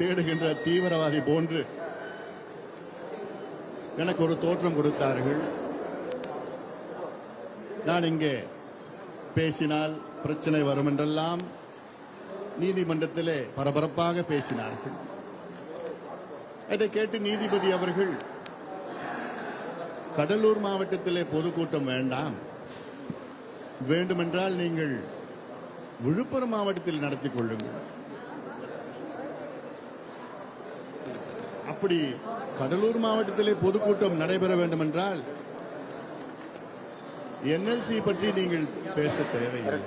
தேடுகின்ற தீவிரவாதி போன்று எனக்கு ஒரு தோற்றம் கொடுத்தார்கள். நான் இங்கே பேசினால் பிரச்சனை வரும் என்றெல்லாம் நீதிமன்றத்திலே பரபரப்பாக பேசினார்கள். அதை கேட்டு நீதிபதி அவர்கள், கடலூர் மாவட்டத்திலே பொதுக்கூட்டம் வேண்டாம், வேண்டுமென்றால் நீங்கள் விழுப்புரம் மாவட்டத்தில் நடத்திக் கொள்ளுங்கள். அப்படி கடலூர் மாவட்டத்திலே பொதுக்கூட்டம் நடைபெற வேண்டும் என்றால் என்எல்சி பற்றி நீங்கள் பேச தேவையில்லை.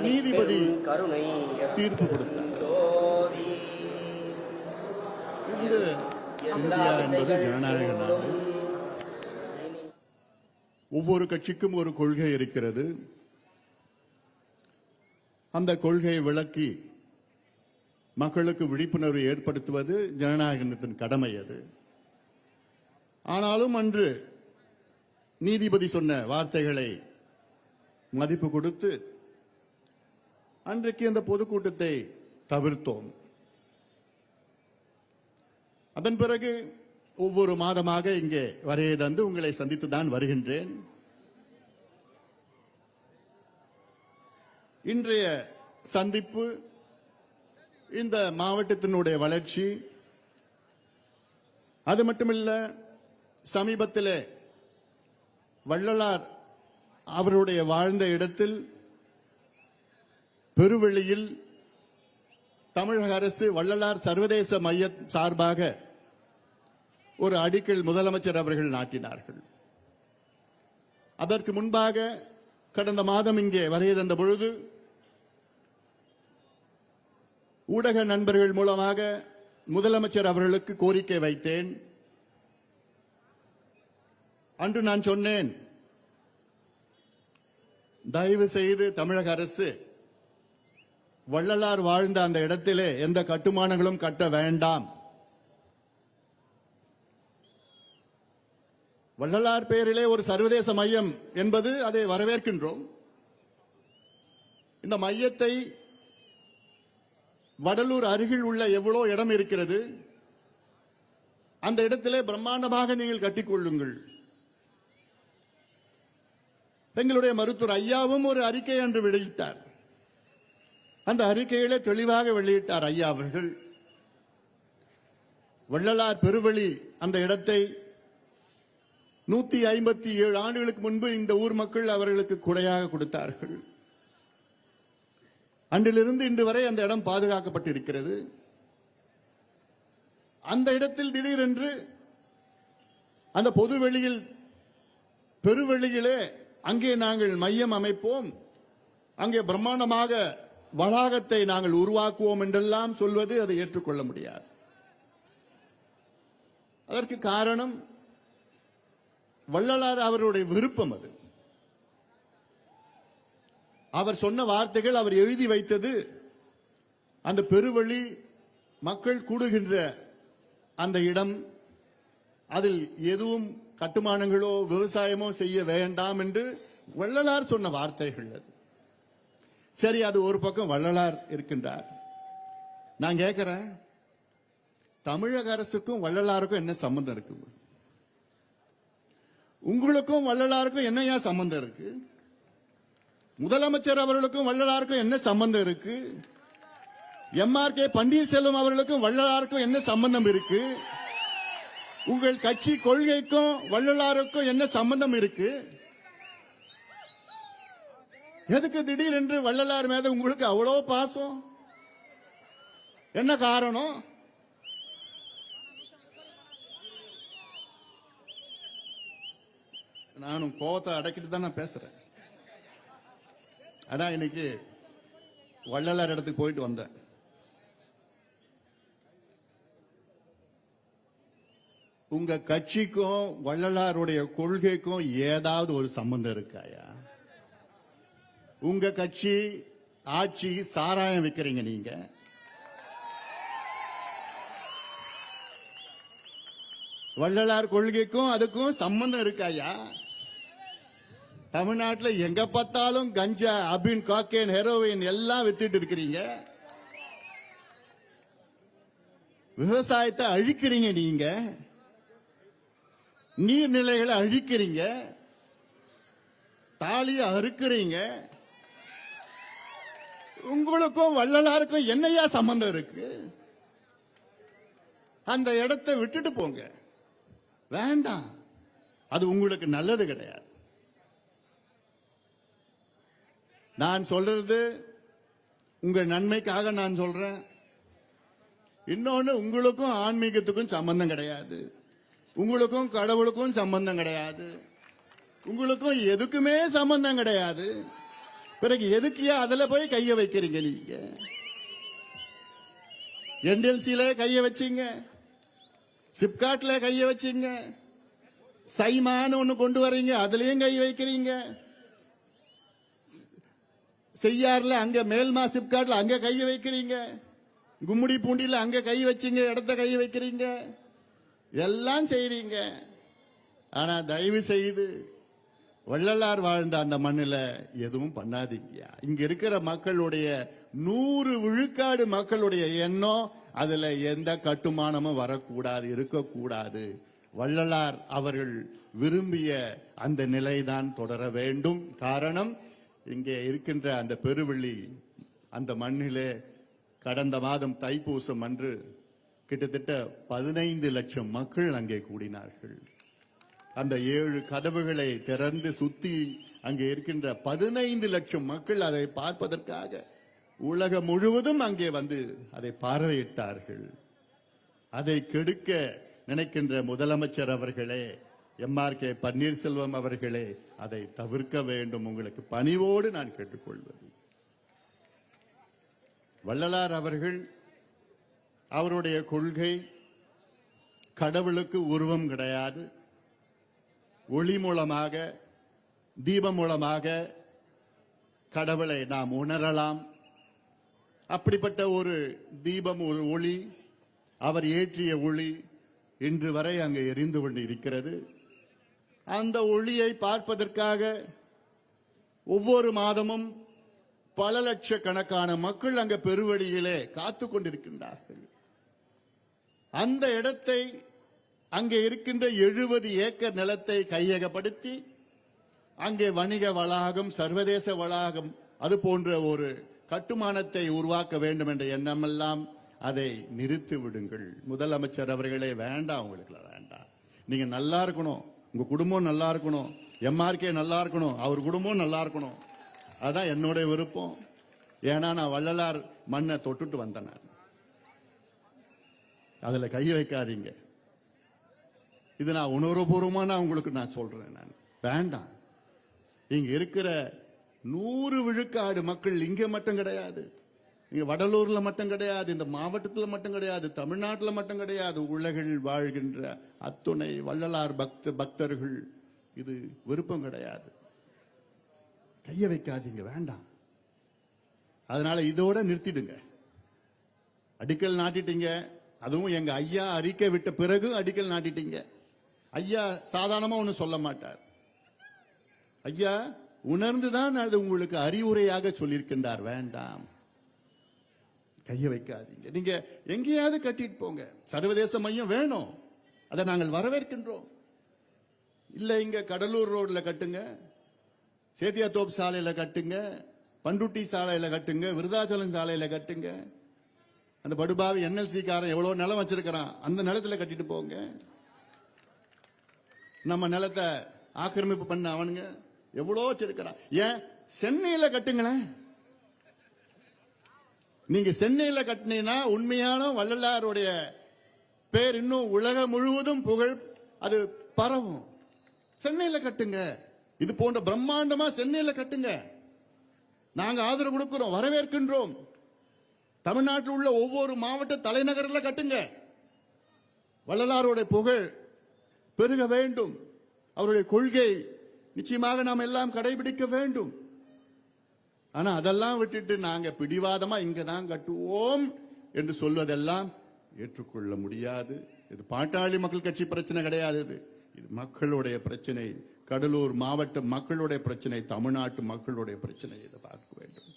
நீதிபதி தீர்ப்பு கொடுத்தார். இந்தியா என்பது ஜனநாயக நாடு. ஒவ்வொரு கட்சிக்கும் ஒரு கொள்கை இருக்கிறது. அந்த கொள்கையை விளக்கி மக்களுக்கு விழிப்புணர்வு ஏற்படுத்துவது ஜனநாயகத்தின் கடமை. அது ஆனாலும் அன்று நீதிபதி சொன்ன வார்த்தைகளை மதிப்பு கொடுத்து அன்றைக்கு அந்த பொதுக்கூட்டத்தை தவிர்த்தோம். அதன் பிறகு ஒவ்வொரு மாதமாக இங்கே வரைய தந்து உங்களை சந்தித்து தான் வருகின்றேன். இன்றைய சந்திப்பு இந்த மாவட்டத்தினுடைய வளர்ச்சி, அது மட்டுமல்ல, சமீபத்தில் வள்ளலார் அவருடைய வாழ்ந்த இடத்தில் பெருவெளியில் தமிழக அரசு வள்ளலார் சர்வதேச மையம் சார்பாக ஒரு அடிக்கல் முதலமைச்சர் அவர்கள் நாட்டினார்கள். அதற்கு முன்பாக கடந்த மாதம் இங்கே வரைய தந்த பொழுது ஊடக நண்பர்கள் மூலமாக முதலமைச்சர் அவர்களுக்கு கோரிக்கை வைத்தேன். அன்று நான் சொன்னேன், தயவு செய்து தமிழக அரசு வள்ளலார் வாழ்ந்த அந்த இடத்திலே எந்த கட்டுமானங்களும் கட்ட வேண்டாம். வள்ளலார் பெயரிலே ஒரு சர்வதேச மையம் என்பது அதை வரவேற்கின்றோம். இந்த மையத்தை வடலூர் அருகில் உள்ள எவ்வளோ இடம் இருக்கிறது, அந்த இடத்திலே பிரம்மாண்டமாக நீங்கள் கட்டிக்கொள்ளுங்கள். எங்களுடைய மருத்துவர் ஐயாவும் ஒரு அறிக்கை அன்று வெளியிட்டார். அந்த அறிக்கையிலே தெளிவாக வெளியிட்டார் ஐயா அவர்கள். வள்ளலார் பெருவெளி அந்த இடத்தை 157 ஆண்டுகளுக்கு முன்பு இந்த ஊர் மக்கள் அவர்களுக்கு கொடையாக கொடுத்தார்கள். அன்றிலிருந்து இன்று வரை அந்த இடம் பாதுகாக்கப்பட்டிருக்கிறது. அந்த இடத்தில் திடீரென்று அந்த பொதுவெளியில் பெருவெளியிலே அங்கே நாங்கள் மையம் அமைப்போம், அங்கே பிரம்மாண்டமாக வளாகத்தை நாங்கள் உருவாக்குவோம் என்றெல்லாம் சொல்வது அதை ஏற்றுக்கொள்ள முடியாது. அதற்கு காரணம் வள்ளலார் அவருடைய விருப்பம். அது அவர் சொன்ன வார்த்தைகள், அவர் எழுதி வைத்தது. அந்த பெருவெளி மக்கள் கூடுகின்ற அந்த இடம், அதில் எதுவும் கட்டுமானங்களோ விவசாயமோ செய்ய வேண்டாம் என்று வள்ளலார் சொன்ன வார்த்தைகள். அது சரி, அது ஒரு பக்கம் வள்ளலார் இருக்கின்றார். நான் கேட்கிறேன், தமிழக அரசுக்கும் வள்ளலாருக்கும் என்ன சம்பந்தம் இருக்கு? உங்களுக்கும் வள்ளலாருக்கும் என்னையா சம்பந்தம் இருக்கு? முதலமைச்சர் அவர்களுக்கும் வள்ளலாருக்கும் என்ன சம்பந்தம் இருக்கு? MRK பன்னீர்செல்வம் அவர்களுக்கும் வள்ளலாருக்கும் என்ன சம்பந்தம் இருக்கு? உங்கள் கட்சி கொள்கைக்கும் வள்ளலாருக்கும் என்ன சம்பந்தம் இருக்கு? எதுக்கு திடீரென்று வள்ளலார் மீது உங்களுக்கு அவ்வளவு பாசம்? என்ன காரணம்? நானும் கோவத்தை அடக்கிட்டு தான் நான் பேசுறேன். அதான் இன்னைக்கு வள்ளலார் இடத்துக்கு போயிட்டு வந்தேன். உங்க கட்சிக்கும் வள்ளலாருடைய கொள்கைக்கும் ஏதாவது ஒரு சம்பந்தம் இருக்காயா? உங்க கட்சி ஆட்சி சாராயம் விற்கிறீங்க. நீங்க வள்ளலார் கொள்கைக்கும் அதுக்கும் சம்பந்தம் இருக்காயா? தமிழ்நாட்டில் எங்க பார்த்தாலும் கஞ்சா, அபின், காக்கேன், ஹெரோயின் எல்லாம் வித்துட்டு இருக்கிறீங்க. விவசாயத்தை அழிக்கிறீங்க, நீங்க நீர்நிலைகளை அழிக்கிறீங்க, தாலியை அறுக்கிறீங்க. உங்களுக்கும் வள்ளலாருக்கும் என்னையா சம்பந்தம் இருக்கு? அந்த இடத்தை விட்டுட்டு போங்க, வேண்டாம். அது உங்களுக்கு நல்லது கிடையாது. நான் சொல்றது உங்க நன்மைக்காக நான் சொல்றேன். இன்னொன்னு, உங்களுக்கும் ஆன்மீகத்துக்கும் சம்பந்தம் கிடையாது, உங்களுக்கும் கடவுளுக்கும் சம்பந்தம் கிடையாது, உங்களுக்கும் எதுக்குமே சம்பந்தம் கிடையாது. பிறகு எதுக்கியா அதுல போய் கைய வைக்கிறீங்க? நீங்க என்எல்சில கைய வச்சீங்க, சிப்காட்ல கைய வச்சீங்க, சைமான்னு ஒண்ணு கொண்டு வரீங்க, அதுலயும் கை வைக்கிறீங்க. செய்யார்ல அங்க மேல்மா சிப்காட்ல அங்க கைய வைக்கிறீங்க, கும்முடி பூண்டியில அங்க கை வச்சீங்க, இடத்த கை வைக்கிறீங்க, எல்லாம் செய்றீங்க. ஆனா தயவு செய்து வள்ளலார் வாழ்ந்த அந்த மண்ணில் எதுவும் பண்ணாதீங்க. இங்க இருக்கிற மக்களுடைய 100 விழுக்காடு மக்களுடைய எண்ணம், அதுல எந்த கட்டுமானமும் வரக்கூடாது, இருக்கக்கூடாது. வள்ளலார் அவர்கள் விரும்பிய அந்த நிலைதான் தொடர வேண்டும். காரணம், இங்கே இருக்கின்ற அந்த பெருவெள்ளி அந்த மண்ணிலே கடந்த மாதம் தைப்பூசம் அன்று கிட்டத்தட்ட 15 லட்சம் மக்கள் அங்கே கூடினார்கள். அந்த 7 கதவுகளை திறந்து சுத்தி அங்கே இருக்கின்ற 15 லட்சம் மக்கள் அதை பார்ப்பதற்காக உலகம் முழுவதும் அங்கே வந்து அதை பார்வையிட்டார்கள். அதை கெடுக்க நினைக்கின்ற முதலமைச்சர் அவர்களே, எம்ஆர்கே பன்னீர்செல்வம் அவர்களே, அதை தவிர்க்க வேண்டும். உங்களுக்கு பணிவோடு நான் கேட்டுக்கொள்வது, வள்ளலார் அவர்கள் அவருடைய கொள்கை கடவுளுக்கு உருவம் கிடையாது, ஒளி மூலமாக, தீபம் மூலமாக கடவுளை நாம் உணரலாம். அப்படிப்பட்ட ஒரு தீபம், ஒரு ஒளி, அவர் ஏற்றிய ஒளி இன்று வரை அங்கு எரிந்து கொண்டு இருக்கிறது. அந்த ஒளியை பார்ப்பதற்காக ஒவ்வொரு மாதமும் பல லட்சக்கணக்கான மக்கள் அங்க பெருவழியிலே காத்து கொண்டிருக்கின்றார்கள். அந்த இடத்தை, அங்கே இருக்கின்ற 70 ஏக்கர் நிலத்தை கையகப்படுத்தி அங்கே வணிக வளாகம், சர்வதேச வளாகம், அது போன்ற ஒரு கட்டுமானத்தை உருவாக்க வேண்டும் என்ற எண்ணமெல்லாம் அதை நிறுத்தி விடுங்கள். முதலமைச்சர் அவர்களே, வேண்டாம், உங்களுக்கு வேண்டாம். நீங்க நல்லா இருக்கணும், உங்க குடும்பம் நல்லா இருக்கணும், எம்ஆர்கே நல்லா இருக்கணும், அவர் குடும்பம் நல்லா இருக்கணும். அதான் என்னுடைய விருப்பம். ஏன்னா நான் வள்ளலார் மண்ணை தொட்டுட்டு வந்தேன். அதுல கை வைக்காதீங்க. இது நான் உணர்வுபூர்வமா உங்களுக்கு நான் சொல்றேன். நான் வேண்டாம். இங்க இருக்கிற 100 விழுக்காடு மக்கள் இங்க மட்டும் கிடையாது, இங்க வடலூர்ல மட்டும் கிடையாது, இந்த மாவட்டத்தில் மட்டும் கிடையாது, தமிழ்நாட்டில் மட்டும் கிடையாது, உலகில் வாழ்கின்ற அத்துணை வள்ளலார் பக்தர்கள் இது விருப்பம் கிடையாது. கைய வைக்காதீங்க, வேண்டாம். அதனால இதோட நிறுத்திடுங்க. அடிக்கல் நாட்டிட்டீங்க, அதுவும் எங்க ஐயா அறிக்கை விட்ட பிறகு அடிக்கல் நாட்டிட்டீங்க. ஐயா சாதாரணமா ஒண்ணு சொல்ல மாட்டார். ஐயா உணர்ந்துதான் அது உங்களுக்கு அறிவுரையாக சொல்லியிருக்கின்றார். வேண்டாம், கைய வைக்காதீங்க. நீங்க எங்கேயாவது கட்டிட்டு போங்க. சர்வதேச மையம் வேணும், அதை நாங்கள் வரவேற்கின்றோம். இல்ல இங்க கடலூர் ரோட்ல கட்டுங்க, சேத்தியாத்தோப்பு சாலையில கட்டுங்க, பண்டுட்டி சாலையில கட்டுங்க, விருதாச்சலம் சாலையில கட்டுங்க. அந்த படுபாவி என்எல்சி காரன் எவ்வளவு நிலம் வச்சிருக்கிறான், அந்த நிலத்துல கட்டிட்டு போங்க. நம்ம நிலத்தை ஆக்கிரமிப்பு பண்ண அவனுங்க எவ்வளவு வச்சிருக்கிறான். ஏன் சென்னையில கட்டுங்களேன். நீங்க சென்னையில கட்டினீங்கன்னா உண்மையான வள்ளலாருடைய பேர் இன்னும் உலகம் முழுவதும் புகழ் அது பரவும். சென்னையில கட்டுங்க, இது போன்ற பிரம்மாண்டமா சென்னையில கட்டுங்க. நாங்க ஆதரவு கொடுக்கிறோம், வரவேற்கின்றோம். தமிழ்நாட்டில் உள்ள ஒவ்வொரு மாவட்ட தலைநகரில் கட்டுங்க. வள்ளலாருடைய புகழ் பெருக வேண்டும். அவருடைய கொள்கை நிச்சயமாக நாம் எல்லாம் கடைபிடிக்க வேண்டும். ஆனா அதெல்லாம் விட்டுட்டு நாங்க பிடிவாதமா இங்கதான் கட்டுவோம் என்று சொல்வதெல்லாம் ஏற்றுக்கொள்ள முடியாது. இது பாட்டாளி மக்கள் கட்சி பிரச்சனை கிடையாது, இது மக்களுடைய பிரச்சனை. கடலூர் மாவட்ட மக்களுடைய பிரச்சனை, தமிழ்நாட்டு மக்களுடைய பிரச்சனை. இதை பார்க்க வேண்டும்.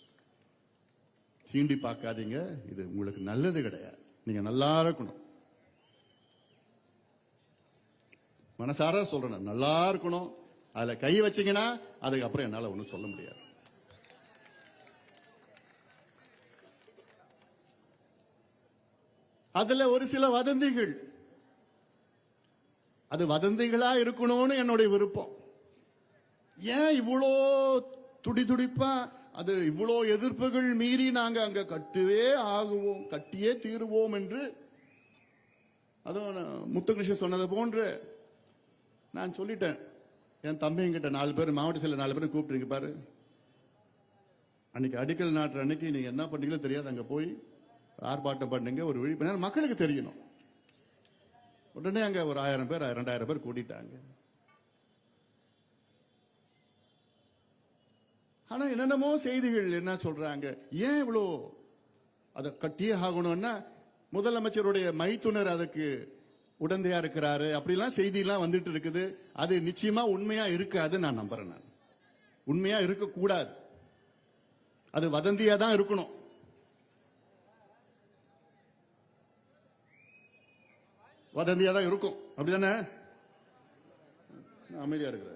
சீண்டி பார்க்காதீங்க. இது உங்களுக்கு நல்லது கிடையாது. நீங்க நல்லா இருக்கணும். மனசார சொல்றேன், நல்லா இருக்கணும். அதுல கை வச்சீங்கன்னா அதுக்கப்புறம் என்னால ஒண்ணும் சொல்ல முடியாது. அதுல ஒரு சில வதந்திகள், அது வதந்திகளா இருக்கணும்னு என்னுடைய விருப்பம். ஏன் இவ்வளோ துடிதுடிப்பா, அது இவ்வளோ எதிர்ப்புகள் மீறி நாங்க அங்க கட்டுவே ஆகுவோம், கட்டியே தீருவோம் என்று, அதுவும் முத்துகிருஷ்ணன் சொன்னது போன்று நான் சொல்லிட்டேன். என் தம்பிங்கிட்ட 4 பேர், மாவட்ட செயலர் 4 பேரும் கூப்பிட்டுருங்க பாரு, அன்னைக்கு அடிக்கல் நாட்டுற அன்னைக்கு நீங்க என்ன பண்ணீங்களோ தெரியாது, அங்க போய் ஆர்ப்பாட்டம் பண்ணுங்க, ஒரு விழிப்புணர்வு மக்களுக்கு தெரியணும். உடனே அங்க ஒரு 1000 பேர் 2000 பேர் கூட்டிட்டாங்க. ஆனா என்னென்னமோ செய்திகள் என்ன சொல்றாங்க, ஏன் இவ்வளோ அதை கட்டியே ஆகணும்னா முதலமைச்சருடைய மைத்துனர் அதுக்கு உடந்தையா இருக்கிறாரு, அப்படிலாம் செய்தியெல்லாம் வந்துட்டு இருக்குது. அது நிச்சயமா உண்மையா இருக்காது நான் நம்புறேன். நான் உண்மையா இருக்கக்கூடாது, அது வதந்தியா தான் இருக்கணும். வதந்தியா தான் இருக்கும். அப்படிதானே? அமைதியா இருக்கிறார்.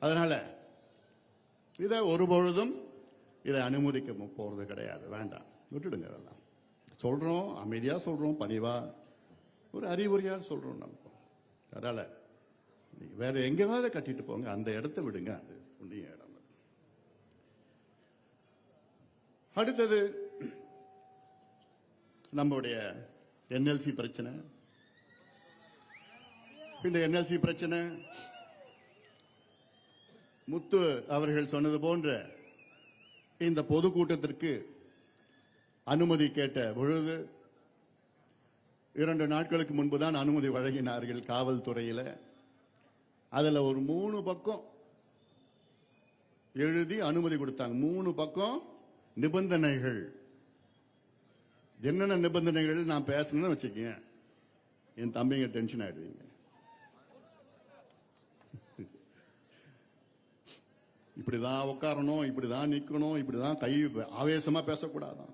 அதனால இதை ஒருபொழுதும் இதை அனுமதிக்க போறது கிடையாது. வேண்டாம், விட்டுடுங்க. அதெல்லாம் சொல்றோம், அமைதியா சொல்றோம், பணிவா ஒரு அறிவுரையா சொல்றோம் நம்ம. அதனால வேற எங்கேயாவது கட்டிட்டு போங்க, அந்த இடத்தை விடுங்க, அது புண்ணிய இடம். அடுத்தது நம்முடைய என்எல்சி பிரச்சனை. இந்த என்எல்சி பிரச்சனை முத்து அவர்கள் சொன்னது போன்ற இந்த பொதுக்கூட்டத்திற்கு அனுமதி கேட்ட பொழுது 2 நாட்களுக்கு முன்புதான் அனுமதி வழங்கினார்கள் காவல்துறையில். அதுல ஒரு 3 பக்கம் எழுதி அனுமதி கொடுத்தாங்க. 3 பக்கம் நிபந்தனைகள். என்னென்ன நிபந்தனைகள் நான் பேசணும்னு வச்சுக்கேன், என் தம்பிங்க டென்ஷன் ஆயிடுவீங்க. இப்படிதான் உட்காரணும், இப்படிதான் நிக்கணும், இப்படிதான் கை ஆவேசமா பேசக்கூடாதான்,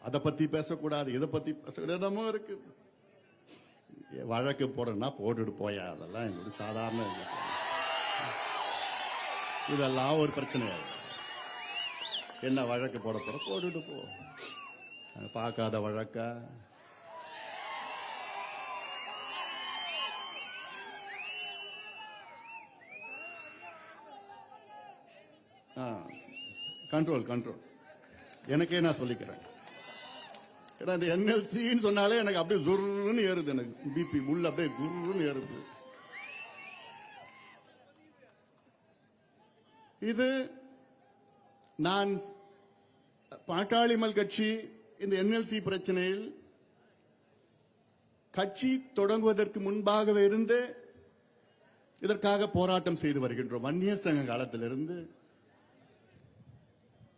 அதை பத்தி பேசக்கூடாது, இதை பத்தி பேசக்கூடாது இருக்கு. வழக்கு போடணும்னா போட்டுட்டு போயா, அதெல்லாம் எங்களுக்கு சாதாரண. இதெல்லாம் ஒரு பிரச்சனை. என்ன வழக்கு போட போற, போட்டுட்டு போ. பார்க்காத வழக்கா? Control control. எனக்கே நான் சொல்லிக்கிறேன். ஏன்னா இந்த என்எல்சின்னு சொன்னாலே எனக்கு அப்படியே ஜுர்ன்னு ஏறுது, எனக்கு பிபி உள்ள அப்படியே குர்ன்னு ஏறுது. இது நான் பாட்டாளி மக்கள் கட்சி இந்த என்எல்சி பிரச்சனையில் கட்சி தொடங்குவதற்கு முன்பாகவே இருந்து இதற்காக போராட்டம் செய்து வருகின்றோம். வன்னியர் சங்க காலத்திலிருந்து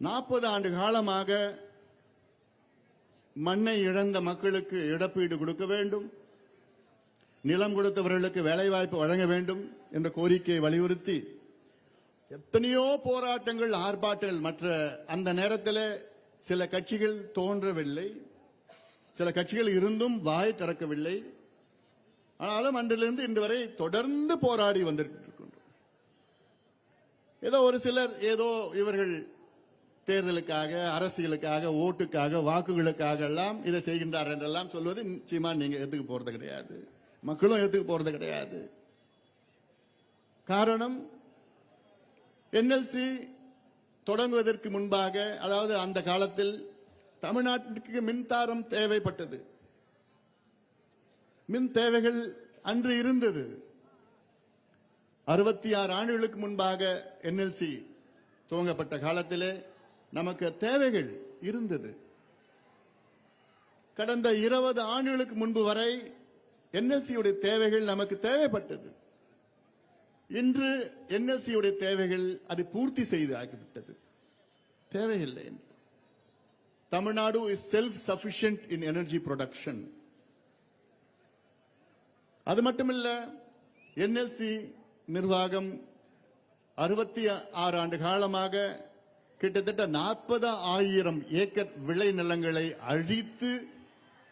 40 ஆண்டு காலமாக மண்ணை இழந்த மக்களுக்கு இழப்பீடு கொடுக்க வேண்டும், நிலம் கொடுத்தவர்களுக்கு வேலைவாய்ப்பு வழங்க வேண்டும் என்ற கோரிக்கையை வலியுறுத்தி எத்தனையோ போராட்டங்கள், ஆர்ப்பாட்டங்கள். மற்ற அந்த நேரத்தில் சில கட்சிகள் தோன்றவில்லை, சில கட்சிகள் இருந்தும் வாய் திறக்கவில்லை. ஆனாலும் அன்றிலிருந்து இன்று வரை தொடர்ந்து போராடி வந்திருக்கின்றோம். ஏதோ ஒரு சிலர் ஏதோ இவர்கள் தேர்தலுக்காக, அரசியலுக்காக, ஓட்டுக்காக, வாக்குகளுக்காக எல்லாம் இதை செய்கின்றார் என்றெல்லாம் சொல்வது நிச்சயமா நீங்க ஏத்துக்க போறது கிடையாது, மக்களும் ஏத்துக்க போறது கிடையாது. காரணம், என்எல்சி தொடங்குவதற்கு முன்பாக, அதாவது அந்த காலத்தில் தமிழ்நாட்டுக்கு மின்சாரம் தேவைப்பட்டது. மின் தேவைகள் அன்று இருந்தது. 66 ஆண்டுகளுக்கு முன்பாக என்எல்சி துவங்கப்பட்ட காலத்திலே நமக்கு தேவைகள் இருந்தது. கடந்த 20 ஆண்டுகளுக்கு முன்பு வரை என்எல்சியுடைய தேவைகள் நமக்கு தேவைப்பட்டது. இன்று என்எல்சியுடைய தேவைகள் அது பூர்த்தி செய்து ஆகிவிட்டது, தேவையில்லை என்று. Tamil Nadu is self-sufficient in energy production. அது மட்டுமில்ல, என்எல்சி நிர்வாகம் 66 ஆண்டு காலமாக கிட்டத்தட்ட 40,000 ஏக்கர் விளை நிலங்களை அழித்து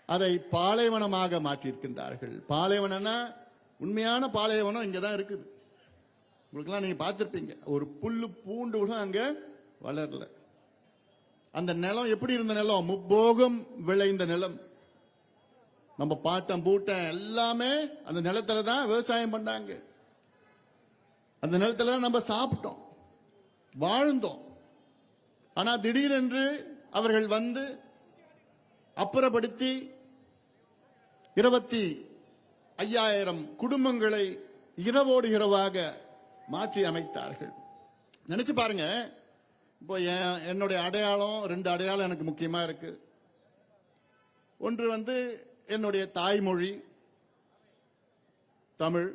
அதை பாலைவனமாக மாற்றியிருக்கின்றார்கள். பாலைவனம்னா உண்மையான பாலைவனம் இங்கதான் இருக்குது. உங்களுக்கெல்லாம் நீங்க பார்த்திருப்பீங்க, ஒரு புல்லு பூண்டு கூட அங்க வளரல. அந்த நிலம் எப்படி இருந்த நிலம்? முப்போகம் விளைந்த நிலம். நம்ம பாட்டம் பூட்டம் எல்லாமே அந்த நிலத்துல தான் விவசாயம் பண்ணாங்க. அந்த நிலத்துல நம்ம சாப்பிட்டோம், வாழ்ந்தோம். ஆனா திடீரென்று அவர்கள் வந்து அப்புறப்படுத்தி 25,000 குடும்பங்களை இரவோடு இரவாக மாற்றி அமைத்தார்கள். நினைச்சு பாருங்க. இப்போ என்னுடைய அடையாளம், 2 அடையாளம் எனக்கு முக்கியமா இருக்கு. ஒன்று வந்து என்னுடைய தாய்மொழி தமிழ்.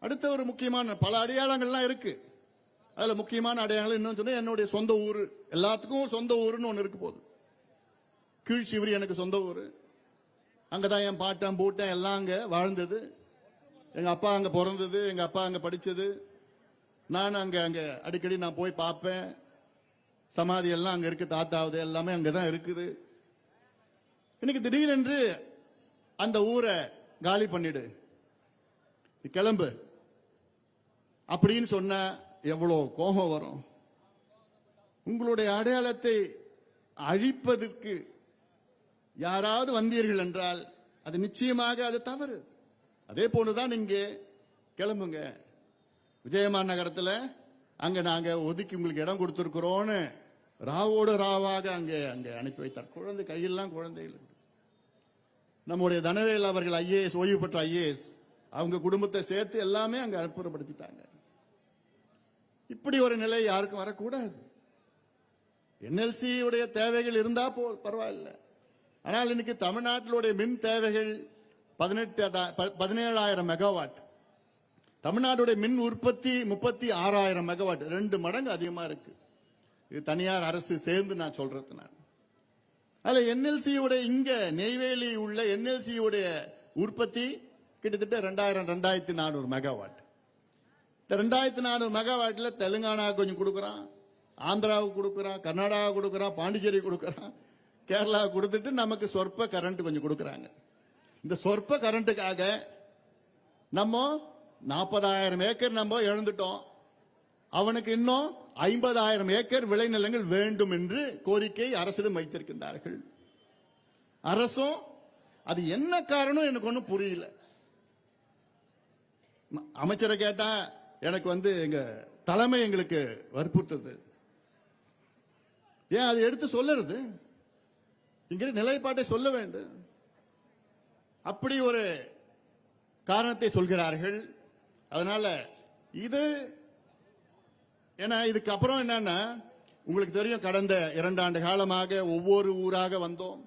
அடுத்த ஒரு முக்கியமான பல அடையாளங்கள்லாம் இருக்கு. அதுல முக்கியமான அடையாளம் இன்னும் சொன்னா என்னுடைய சொந்த ஊர். எல்லாத்துக்கும் சொந்த ஊருன்னு ஒன்று இருக்கு. போது கீழ்சிவரி எனக்கு சொந்த ஊர். அங்கதான் என் பாட்டம் பூட்டம் எல்லாம் அங்க வாழ்ந்தது. எங்க அப்பா அங்க பிறந்தது, எங்க அப்பா அங்க படிச்சது. நான் அங்க அடிக்கடி நான் போய் பார்ப்பேன். சமாதி எல்லாம் அங்க இருக்கு, தாத்தாவது எல்லாமே அங்கதான் இருக்குது. இன்னைக்கு திடீரென்று அந்த ஊரை காலி பண்ணிடு, கிளம்பு அப்படின்னு சொன்ன எவ்வளவு கோபம் வரும். உங்களுடைய அடையாளத்தை அழிப்பதற்கு யாராவது வந்தீர்கள் என்றால் அது நிச்சயமாக அது தவறு. அதே போலதான் இங்கே கிளம்புங்க. விஜயமான் நகரத்தில் அங்க நாங்க ஒதுக்கி உங்களுக்கு இடம் கொடுத்திருக்கிறோன்னு ராவோடு ராவாக அங்கே அனுப்பி வைத்தார். குழந்தை கையெல்லாம் குழந்தைகள். நம்முடைய தனவேல் அவர்கள் ஐஏஎஸ், ஓய்வு பெற்ற ஐஏஎஸ், அவங்க குடும்பத்தை சேர்த்து எல்லாமே அங்க அப்புறப்படுத்திட்டாங்க. இப்படி ஒரு நிலை யாருக்கும் வரக்கூடாது. என்எல்சி உடைய தேவைகள் இருந்தா பரவாயில்லை. ஆனால் இன்னைக்கு தமிழ்நாட்டிலுடைய மின் தேவைகள் 17,000 மெகாவாட். தமிழ்நாடுடைய மின் உற்பத்தி 36,000 மெகாவாட், 2 மடங்கு அதிகமா இருக்கு. இது தனியார் அரசு சேர்ந்து நான் சொல்றது. நான் அதுல என்எல்சி உடைய இங்க நெய்வேலி உள்ள என்எல்சி உடைய உற்பத்தி கிட்டத்தட்ட 2,400 மெகாவாட். இந்த 2,400 மெகாவாட்ல தெலுங்கானாவுக்கு கொஞ்சம் கொடுக்கறான், ஆந்திராவுக்கு கொடுக்கறான், கர்நாடகா கொடுக்கறான், பாண்டிச்சேரி கொடுக்கறான், கேரளா கொடுத்துட்டு நமக்கு சொற்ப கரண்ட் கொஞ்சம் கொடுக்கறாங்க. இந்த சொற்ப கரண்ட்டுக்காக நம்ம 40,000 ஏக்கர் நம்ம இழந்துட்டோம். அவனுக்கு இன்னும் 50,000 ஏக்கர் விளைநிலங்கள் வேண்டும் என்று கோரிக்கை அரசிடம் வைத்திருக்கின்றார்கள். அரசும் அது என்ன காரணம் எனக்கு ஒன்றும் புரியல. அமைச்சரை கேட்டா எனக்கு வந்து எங்க தலைமை எங்களுக்கு வற்புறுத்தது. ஏன் அது எடுத்து சொல்லுறது? இங்க நிலைப்பாட்டை சொல்ல வேண்டும். அப்படி ஒரு காரணத்தை சொல்கிறார்கள். அதனால இது ஏன்னா இதுக்கு அப்புறம் என்னன்னா உங்களுக்கு தெரியும், கடந்த 2 ஆண்டு காலமாக ஒவ்வொரு ஊராக வந்தோம்.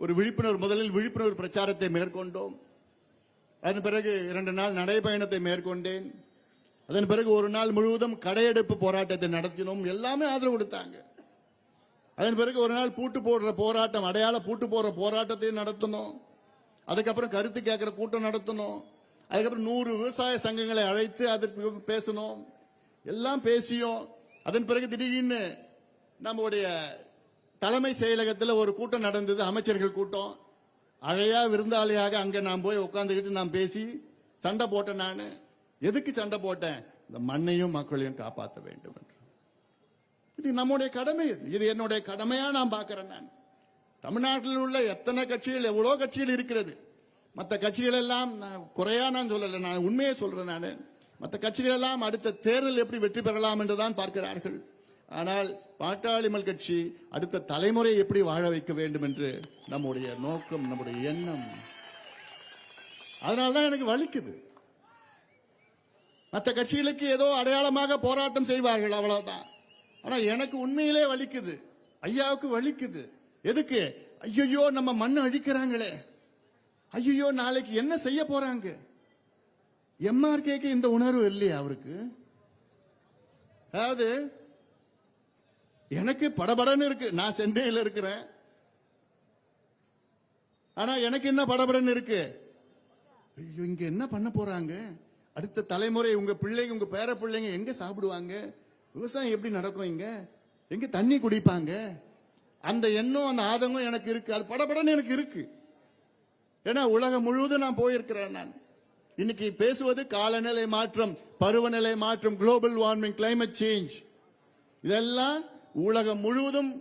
ஒரு முதலில் விழிப்புணர்வு பிரச்சாரத்தை மேற்கொண்டோம். அதன் பிறகு 2 நாள் நடைபயணத்தை மேற்கொண்டேன். அதன் பிறகு 1 நாள் முழுவதும் கடையெடுப்பு போராட்டத்தை நடத்தினோம். எல்லாமே ஆதரவு கொடுத்தாங்க. அதன் பிறகு 1 நாள் பூட்டு போடுற போராட்டம், அடையாள பூட்டு போடுற போராட்டத்தை நடத்தணும். அதுக்கப்புறம் கருத்து கேட்கிற கூட்டம் நடத்தணும். அதுக்கப்புறம் 100 விவசாய சங்கங்களை அழைத்து அதற்கு பேசணும். எல்லாம் பேசியும் அதன் பிறகு திடீர்னு நம்முடைய தலைமை செயலகத்தில் ஒரு கூட்டம் நடந்தது, அமைச்சர்கள் கூட்டம். அழையா விருந்தாளியாக அங்க நான் போய் உட்கார்ந்துக்கிட்டு நான் பேசி சண்டை போட்டேன். நான் எதுக்கு சண்டை போட்டேன்? இந்த மண்ணையும் மக்களையும் காப்பாற்ற வேண்டும் என்று. இது நம்முடைய கடமை. இது என்னுடைய கடமையா நான் பார்க்கிறேன். நான் தமிழ்நாட்டில் உள்ள எத்தனை கட்சிகள், எவ்வளவு கட்சிகள் இருக்கிறது. மற்ற கட்சிகள் எல்லாம் குறையா நான் சொல்லல, நான் உண்மையை சொல்றேன். நான் மற்ற கட்சிகள் எல்லாம் அடுத்த தேர்தல் எப்படி வெற்றி பெறலாம் என்றுதான் பார்க்கிறார்கள். ஆனால் பாட்டாளி மக்கள் கட்சி அடுத்த தலைமுறையை எப்படி வாழ வைக்க வேண்டும் என்று நம்முடைய நோக்கம், நம்முடைய எண்ணம். அதனால்தான் எனக்கு வலிக்குது. மற்ற கட்சிகளுக்கு ஏதோ அடையாளமாக போராட்டம் செய்வார்கள், அவ்வளவுதான். ஆனா எனக்கு உண்மையிலே வலிக்குது, ஐயாவுக்கு வலிக்குது. எதுக்கு? ஐயோ நம்ம மண்ணை அழிக்கிறாங்களே, ஐயோ நாளைக்கு என்ன செய்ய போறாங்க. எம்ஆர்கேக்கு இந்த உணர்வு இல்லையா அவருக்கு? அதாவது எனக்கு படபடன்னு இருக்கு. நான் சென்னையில் இருக்கிறேன். ஆனா எனக்கு என்ன படபடன்னு இருக்கு? ஐயோ, இங்க என்ன பண்ண போறாங்க? அடுத்த தலைமுறை, உங்க பிள்ளைங்க, உங்க பேர பிள்ளைங்க எங்க சாப்பிடுவாங்க? விவசாயம் எப்படி நடக்கும்? இங்க எங்க தண்ணி குடிப்பாங்க? அந்த எண்ணம், அந்த ஆதங்கம் எனக்கு இருக்கு. அது படபடன்னு எனக்கு இருக்கு. ஏன்னா உலகம் முழுவதும் நான் போயிருக்கிறேன். நான் இன்னைக்கு பேசுவது காலநிலை மாற்றம், பருவநிலை மாற்றம், குளோபல் வார்மிங், கிளைமேட் சேஞ்ச். இதெல்லாம் உலகம் முழுவதும்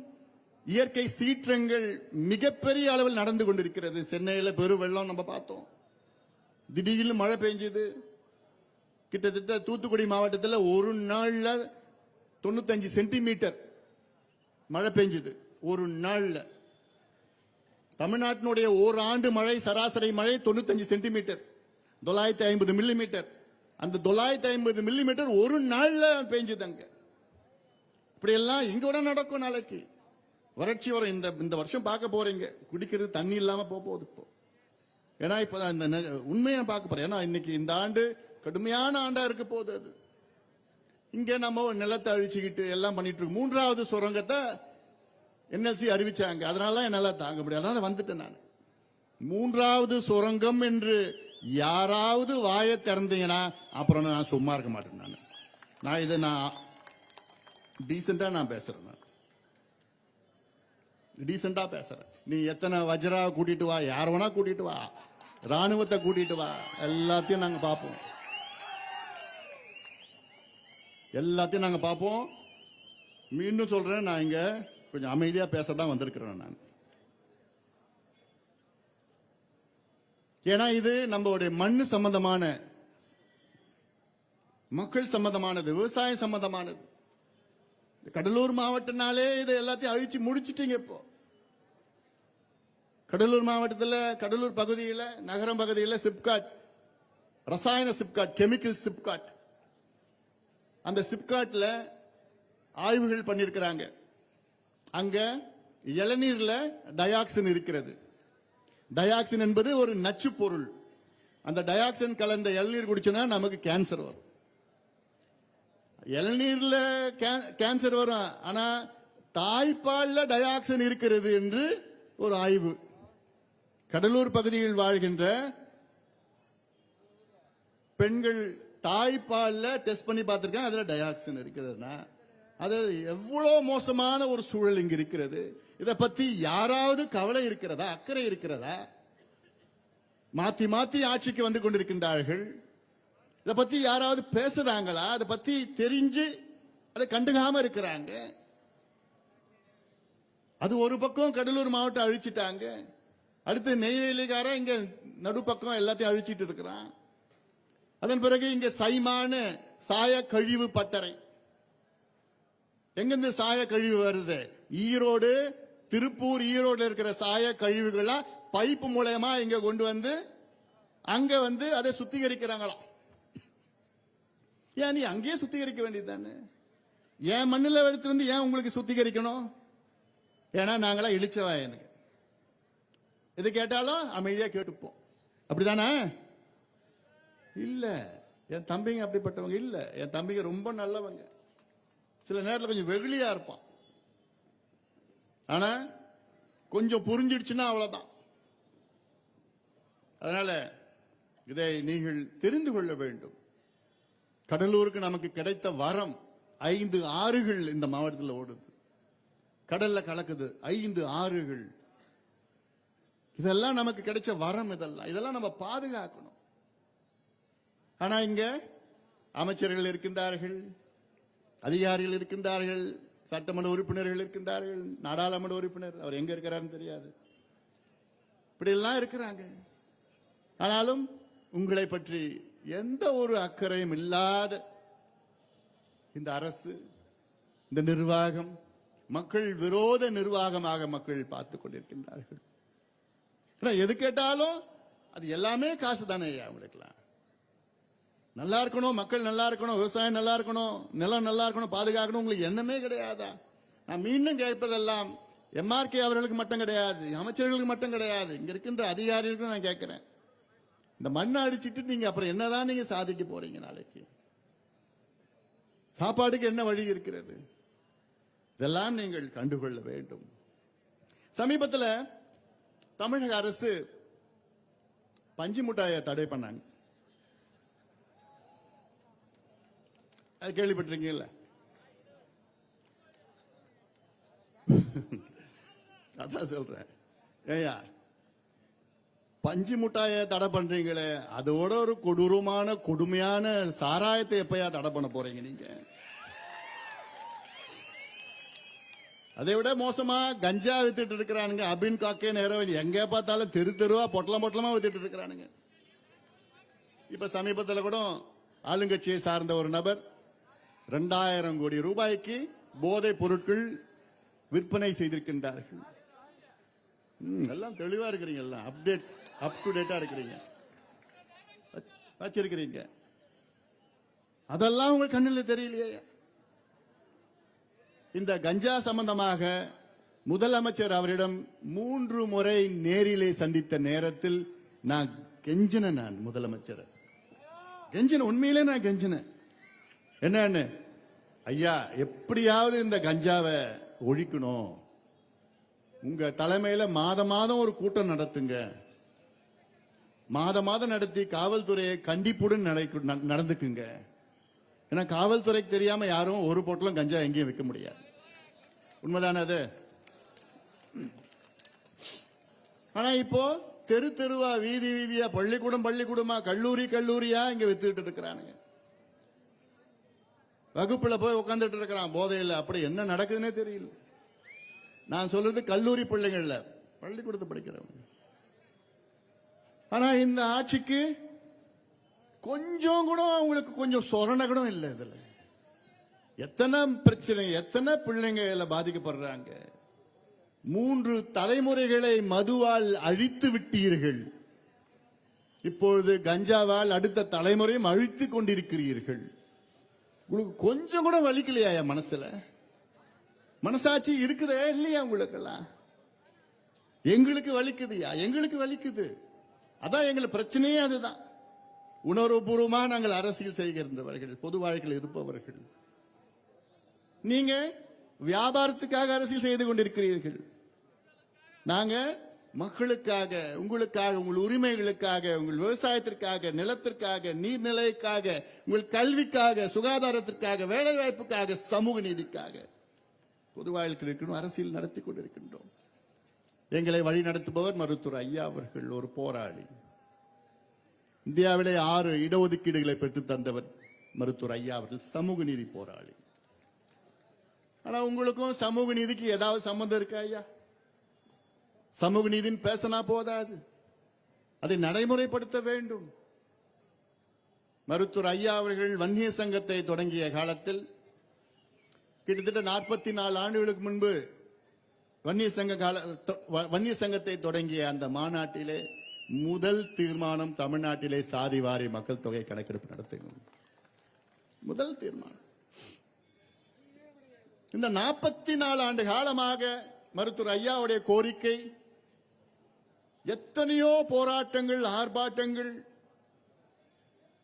இயற்கை சீற்றங்கள் மிகப்பெரிய அளவில் நடந்து கொண்டிருக்கிறது. சென்னையில் பெரு வெள்ளம் நம்ம பார்த்தோம். திடீர்னு மழை பெஞ்சது. கிட்டத்தட்ட தூத்துக்குடி மாவட்டத்தில் ஒரு நாள்ல 95 சென்டிமீட்டர் மழை பெஞ்சது. ஒரு நாள்ல. தமிழ்நாட்டினுடைய ஒரு ஆண்டு மழை, சராசரி மழை 95 சென்டிமீட்டர், 950 மில்லிமீட்டர். அந்த 950 மில்லிமீட்டர் ஒரு நாள்ல பெஞ்சது அங்க. இப்படி எல்லாம் இங்க கூட நடக்கும். நாளைக்கு வறட்சி வரும். இந்த வருஷம் பார்க்க போறீங்க, குடிக்கிறது தண்ணி இல்லாம போகுது இப்போ. ஏன்னா இப்ப இந்த உண்மையை பார்க்க போறேன். ஏன்னா இன்னைக்கு இந்த ஆண்டு கடுமையான ஆண்டா இருக்க போகுது. அது இங்க நம்ம நிலத்தை அழிச்சுக்கிட்டு எல்லாம் பண்ணிட்டு இருக்கோம். 3வது சுரங்கத்தை NLC அறிவிச்சாங்க. அதனால என்னால தாங்க முடியாது. அதனால வந்துட்டேன் நான். 3வது சுரங்கம் என்று யாராவது வாயை திறந்தீங்கன்னா அப்புறம் நான் சும்மா இருக்க மாட்டேன். நான் இதை டீசெண்டா நான் பேசுறேன். டீசெண்டா பேசுறேன். நீ எத்தனை வஜ்ரா கூட்டிட்டு வா, யார் வேணா கூட்டிட்டு வா, ராணுவத்தை கூட்டிட்டு வா, எல்லாத்தையும் நாங்க பார்ப்போம். எல்லாத்தையும் நாங்க பார்ப்போம். மீண்டும் சொல்றேன், நான் இங்க கொஞ்சம் அமைதியா பேசதான் வந்திருக்கிறேன் நான். ஏன்னா இது நம்மளுடைய மண்ணு சம்பந்தமான, மக்கள் சம்பந்தமானது, விவசாயம் சம்பந்தமானது. கடலூர் மாவட்டனாலே இதை எல்லாத்தையும் அழிச்சு முடிச்சிட்டீங்க. இப்போ கடலூர் மாவட்டத்தில், கடலூர் பகுதியில், நகரம் பகுதியில் சிப்காட், ரசாயன சிப்காட், கெமிக்கல் சிப்காட், அந்த சிப்காட்ல ஆய்வுகள் பண்ணிருக்கிறாங்க. அங்க இளநீர்ல டயாக்சின் இருக்கிறது. டயாக்சின் என்பது ஒரு நச்சு பொருள். அந்த டயாக்சின் கலந்த இளநீர் குடிச்சோன்னா நமக்கு கேன்சர் வரும். இளநீர்ல கேன்சர் வரும். ஆனா தாய்ப்பால்ல டயாக்சின் இருக்கிறது என்று ஒரு ஆய்வு. கடலூர் பகுதியில் வாழ்கின்ற பெண்கள் தாய்ப்பால்ல டெஸ்ட் பண்ணி பார்த்திருக்காங்க. அதுல டயாக்சின் இருக்குதுன்னா அது எவ்வளவு மோசமான ஒரு சூழல் இங்க இருக்கிறது. இதை பத்தி யாராவது கவலை இருக்கிறதா, அக்கறை இருக்கிறதா? மாத்தி மாத்தி ஆட்சிக்கு வந்து கொண்டிருக்கின்றார்கள். இதை பத்தி யாராவது பேசுறாங்களா? அதை பத்தி தெரிஞ்சு அதை கண்டுக்காம இருக்கிறாங்க. அது ஒரு பக்கம் கடலூர் மாவட்டம் அழிச்சிட்டாங்க. அடுத்து நெய்வேலிக்கார இங்க நடுப்பக்கம் எல்லாத்தையும் அழிச்சிட்டு இருக்கிறான். அதன் பிறகு இங்க சைமான சாய கழிவு பட்டறை. எங்கிருந்து சாய கழிவு வருது? ஈரோடு, திருப்பூர், ஈரோடு இருக்கிற சாய கழிவுகளா பைப்பு மூலமா இங்க கொண்டு வந்து அங்க வந்து அதை சுத்திகரிக்கிறாங்களாம். ஏன் நீ அங்கேயே சுத்திகரிக்க வேண்டியது தானே? ஏன் மண்ணில் எடுத்து வந்து ஏன் உங்களுக்கு சுத்திகரிக்கணும்? ஏன்னா நாங்களா இழிச்சவா, எனக்கு எது கேட்டாலும் அமைதியா கேட்டுப்போம். அப்படிதானே? இல்ல, என் தம்பிங்க அப்படிப்பட்டவங்க இல்ல. என் தம்பிங்க ரொம்ப நல்லவங்க. சில நேரத்தில் கொஞ்சம் வெகுளியா இருப்பான். ஆனா கொஞ்சம் புரிஞ்சிடுச்சுன்னா அவ்வளவுதான். அதனால இதை நீங்கள் தெரிந்து கொள்ள வேண்டும். கடலூருக்கு நமக்கு கிடைத்த வரம், 5 ஆறுகள் இந்த மாவட்டத்தில் ஓடுது, கடல்ல கலக்குது. 5 ஆறுகள். இதெல்லாம் நமக்கு கிடைச்ச வரம். இதெல்லாம் நம்ம பாதுகாக்கணும். ஆனா இங்க அமைச்சர்கள் இருக்கின்றார்கள், அதிகாரிகள் இருக்கின்றார்கள், சட்டமன்ற உறுப்பினர்கள் இருக்கின்றார்கள், நாடாளுமன்ற உறுப்பினர், அவர் எங்க இருக்கிறாருன்னு தெரியாது. இப்படி எல்லாம் இருக்கிறாங்க. ஆனாலும் உங்களை பற்றி எந்த ஒரு அக்கறையும் இல்லாத இந்த அரசு, இந்த நிர்வாகம் மக்கள் விரோத நிர்வாகமாக மக்கள் பார்த்துக் கொண்டிருக்கின்றார்கள். எது கேட்டாலும் அது எல்லாமே காசு தானே. அவங்களுக்குலாம் நல்லா இருக்கணும், மக்கள் நல்லா இருக்கணும், விவசாயம் நல்லா இருக்கணும், நிலம் நல்லா இருக்கணும், பாதுகாக்கணும், உங்களுக்கு எண்ணமே கிடையாதா? நான் மீண்டும் கேட்பதெல்லாம் MRK அவர்களுக்கு மட்டும் கிடையாது, அமைச்சர்களுக்கு மட்டும் கிடையாது, இங்க இருக்கின்ற அதிகாரிகளுக்கும் நான் கேட்கிறேன். இந்த மண்ணை அடிச்சிட்டு நீங்க அப்புறம் என்னதான் நீங்க சாதிக்க போறீங்க? நாளைக்கு சாப்பாட்டுக்கு என்ன வழி இருக்கிறது? இதெல்லாம் நீங்கள் கண்டுகொள்ள வேண்டும். சமீபத்தில் தமிழக அரசு பஞ்சு மிட்டாயை தடை பண்ணாங்க. அது கேள்விப்பட்டிருக்கீங்கல்ல? அதான் சொல்றேன். ஏயா, பஞ்சு மிட்டாயை தடை பண்றீங்களே, அதோட ஒரு கொடுமையான சாராயத்தை எப்பயா தடை பண்ண போறீங்க நீங்க? அதை விட மோசமா கஞ்சா வித்துட்டு இருக்கிறானுங்க. அபின் காக்கே நேரம் எங்க பார்த்தாலும் தெரு தெருவா பொட்டலமா வித்துட்டு இருக்கிறானுங்க. இப்ப சமீபத்தில் கூட ஆளுங்கட்சியை சார்ந்த ஒரு நபர் 2000 கோடி ரூபாய்க்கு போதைப் பொருட்கள் விற்பனை செய்திருக்கின்றார்கள். எல்லாம் தெளிவா இருக்கிறீங்க, எல்லாம் அப் டு டேட்டா இருக்கிறீங்க, வச்சிருக்கிறீங்க. அதெல்லாம் உங்க கண்ணில் தெரியலையே. இந்த கஞ்சா சம்பந்தமாக முதலமைச்சர் அவரிடம் 3 முறை நேரிலே சந்தித்த நேரத்தில் நான் கெஞ்சினேன். நான் முதலமைச்சர் கெஞ்சின, உண்மையிலே நான் கெஞ்சினேன். என்னன்னு, ஐயா எப்படியாவது இந்த கஞ்சாவை ஒழிக்கணும், உங்க தலைமையில மாதம் ஒரு கூட்டம் நடத்துங்க, மாதம் நடத்தி காவல்துறையை கண்டிப்புடன் நடந்துக்குங்க. ஏன்னா காவல்துறைக்கு தெரியாம யாரும் ஒரு பொட்டலும் கஞ்சா எங்கேயும் வைக்க முடியாது. உண்மைதானே அது? ஆனா இப்போ தெரு தெருவா, வீதி வீதியா, பள்ளிக்கூடமா, கல்லூரியா இங்க வித்துட்டு இருக்கிறானுங்க. வகுப்புல போய் உட்கார்ந்துட்டு இருக்கிறான் போதையில். அப்படி என்ன நடக்குதுன்னே தெரியல. நான் சொல்றது கல்லூரி பிள்ளைங்கள்ல, பள்ளிக்கூடத்தை படிக்கிறவங்க. ஆனா இந்த ஆட்சிக்கு கொஞ்சம் கூட அவங்களுக்கு கொஞ்சம் சொரண கூட இல்லை. இதுல எத்தனை பிரச்சனை, எத்தனை பிள்ளைங்க இதுல பாதிக்கப்படுறாங்க. 3 தலைமுறைகளை மதுவால் அழித்து விட்டீர்கள். இப்பொழுது கஞ்சாவால் அடுத்த தலைமுறையும் அழித்து கொண்டிருக்கிறீர்கள். உங்களுக்கு கொஞ்சம் கூட வலிக்கலையா மனசுல? மனசாட்சி இருக்குதே இல்லையா உங்களுக்கெல்லாம்? எங்களுக்கு வலிக்குதுயா, எங்களுக்கு வலிக்குது. அதான் எங்களுக்கு பிரச்சனையே அதுதான். உணர்வுபூர்வமா நாங்கள் அரசியல் செய்கின்றவர்கள், பொது வாழ்க்கையில் இருப்பவர்கள். நீங்க வியாபாரத்துக்காக அரசியல் செய்து கொண்டிருக்கிறீர்கள். நாங்க மக்களுக்காக, உங்களுக்காக, உங்கள் உரிமைகளுக்காக, உங்கள் விவசாயத்திற்காக, நிலத்திற்காக, நீர்நிலைக்காக, உங்கள் கல்விக்காக, சுகாதாரத்திற்காக, வேலை வாய்ப்புக்காக, சமூக நீதிக்காக பொது வாழ்க்கையில் இருக்கணும், அரசியல் நடத்தி கொண்டிருக்கின்றோம். எங்களை வழி நடத்துபவர் மருத்துவர் ஐயா அவர்கள் ஒரு போராளி. இந்தியாவிலே 6 இடஒதுக்கீடுகளை பெற்று தந்தவர் மருத்துவர் ஐயா அவர்கள் சமூக நீதி போராளி. ஆனா உங்களுக்கும் சமூக நீதிக்கு ஏதாவது சம்பந்தம் இருக்கா ஐயா? சமூக நீதின்னு பேசினா போதாது, அதை நடைமுறைப்படுத்த வேண்டும். மருத்துவர் ஐயா அவர்கள் வன்னிய சங்கத்தை தொடங்கிய காலத்தில் கிட்டத்தட்ட 44 ஆண்டுகளுக்கு முன்பு வன்னிய சங்கத்தை தொடங்கிய அந்த மாநாட்டிலே முதல் தீர்மானம் தமிழ்நாட்டிலே சாதிவாரி மக்கள் தொகை கணக்கெடுப்பு நடத்தும். முதல் தீர்மானம். இந்த 44 ஆண்டு காலமாக மருத்துவர் ஐயாவுடைய கோரிக்கை, எத்தனையோ போராட்டங்கள், ஆர்ப்பாட்டங்கள்,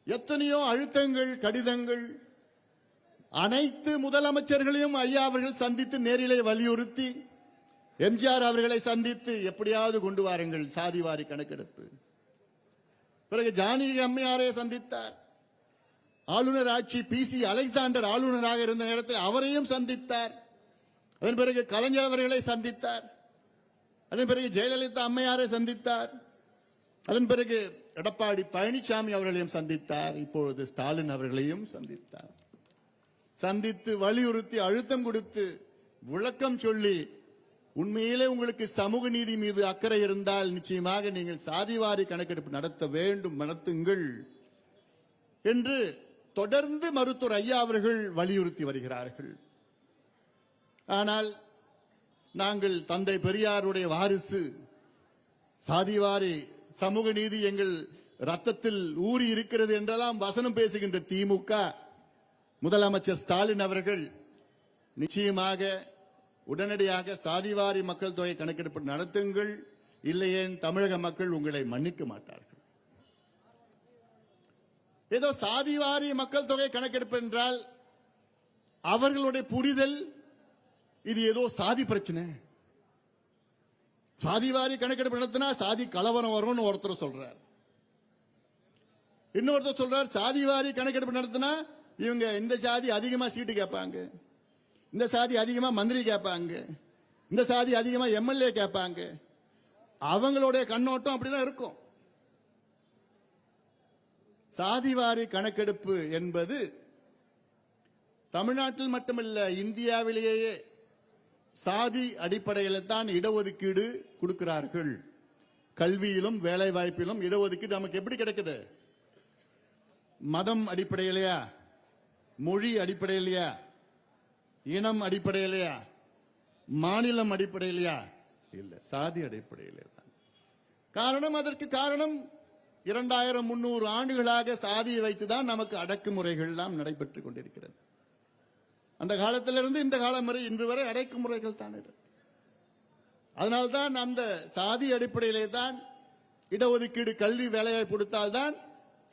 எத்தனையோ அழுத்தங்கள், கடிதங்கள், அனைத்து முதலமைச்சர்களையும் ஐயா அவர்கள் சந்தித்து நேரிலே வலியுறுத்தி, எம்ஜிஆர் அவர்களை சந்தித்து எப்படியாவது கொண்டு வாருங்கள் சாதிவாரி கணக்கெடுப்பு. பிறகு ஜானகி அம்மையாரை சந்தித்தார். ஆளுநர் ஆட்சி PC அலெக்சாண்டர் ஆளுநராக இருந்த நேரத்தில் அவரையும் சந்தித்தார். அதன் பிறகு கலைஞர் அவர்களை சந்தித்தார். அதன் பிறகு ஜெயலலிதா அம்மையாரை சந்தித்தார். அதன் பிறகு எடப்பாடி பழனிசாமி அவர்களையும் சந்தித்தார். இப்பொழுது ஸ்டாலின் அவர்களையும் சந்தித்தார். சந்தித்து வலியுறுத்தி அழுத்தம் கொடுத்து விளக்கம் சொல்லி, உண்மையிலே உங்களுக்கு சமூக நீதி மீது அக்கறை இருந்தால் நிச்சயமாக நீங்கள் சாதிவாரி கணக்கெடுப்பு நடத்த வேண்டும், நடத்துங்கள் என்று தொடர்ந்து மருத்துவர் ஐயா அவர்கள் வலியுறுத்தி வருகிறார்கள். ஆனால் நாங்கள் தந்தை பெரியாருடைய வாரிசு, சாதிவாரி சமூக நீதி எங்கள் ரத்தத்தில் ஊறி இருக்கிறது என்றெல்லாம் வசனம் பேசுகின்ற திமுக, முதலமைச்சர் ஸ்டாலின் அவர்கள் நிச்சயமாக உடனடியாக சாதிவாரி மக்கள் தொகை கணக்கெடுப்பு நடத்துங்கள், இல்லையேன் தமிழக மக்கள் உங்களை மன்னிக்க மாட்டார்கள். ஏதோ சாதிவாரி மக்கள் தொகை கணக்கெடுப்பு என்றால் அவர்களுடைய புரிதல் இது ஏதோ சாதி பிரச்சனை, சாதிவாரி கணக்கெடுப்பு நடத்தினா சாதி கலவரம் வரும்னு ஒருத்தர் சொல்றார். இன்னொருத்தர் சொல்றார் சாதிவாரி கணக்கெடுப்பு நடத்தினா இவங்க இந்த சாதி அதிகமா சீட்டு கேட்பாங்க, இந்த சாதி அதிகமா மந்திரி கேட்பாங்க, இந்த சாதி அதிகமா எம்எல்ஏ கேட்பாங்க. அவங்களுடைய கண்ணோட்டம் அப்படிதான் இருக்கும். சாதிவாரி கணக்கெடுப்பு என்பது தமிழ்நாட்டில் மட்டுமல்ல, இந்தியாவிலேயே சாதி அடிப்படையில் தான் இடஒதுக்கீடு கொடுக்கிறார்கள். கல்வியிலும் வேலை வாய்ப்பிலும் இடஒதுக்கீடு நமக்கு எப்படி கிடைக்குது? மதம் அடிப்படையிலையா, மொழி அடிப்படையிலையா, இனம் அடிப்படையிலையா, மாநிலம் அடிப்படையிலையா? இல்ல, சாதி அடிப்படையிலே தான். காரணம், அதற்கு காரணம் 2300 ஆண்டுகளாக சாதியை வைத்துதான் நமக்கு அடக்குமுறைகள் எல்லாம் நடைபெற்றுக் கொண்டிருக்கிறது. அந்த காலத்திலிருந்து இந்த காலம் வரை இன்று வரை அடக்குமுறைகள் தான் இது. அதனால்தான் அந்த சாதி அடிப்படையிலே தான் இடஒதுக்கீடு, கல்வி, வேலையை கொடுத்தால்தான்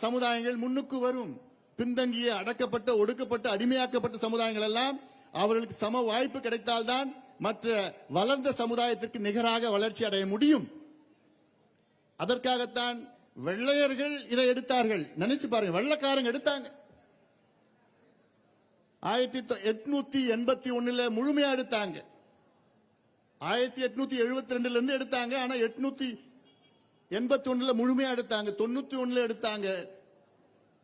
சமுதாயங்கள் முன்னுக்கு வரும். பின்தங்கிய, அடக்கப்பட்ட, ஒடுக்கப்பட்ட, அடிமையாக்கப்பட்ட சமுதாயங்கள் எல்லாம் அவர்களுக்கு சம வாய்ப்பு கிடைத்தால்தான் மற்ற வளர்ந்த சமுதாயத்திற்கு நிகராக வளர்ச்சி அடைய முடியும். அதற்காகத்தான் வெள்ளையர்கள் இதை எடுத்தார்கள். நினைச்சு பாருங்க, வெள்ளைக்காரங்க எடுத்தாங்க. 1881 முழுமையா எடுத்தாங்க. 1872 இருந்து எடுத்தாங்க. ஆனா 881 முழுமையா எடுத்தாங்க. 91 எடுத்தாங்க,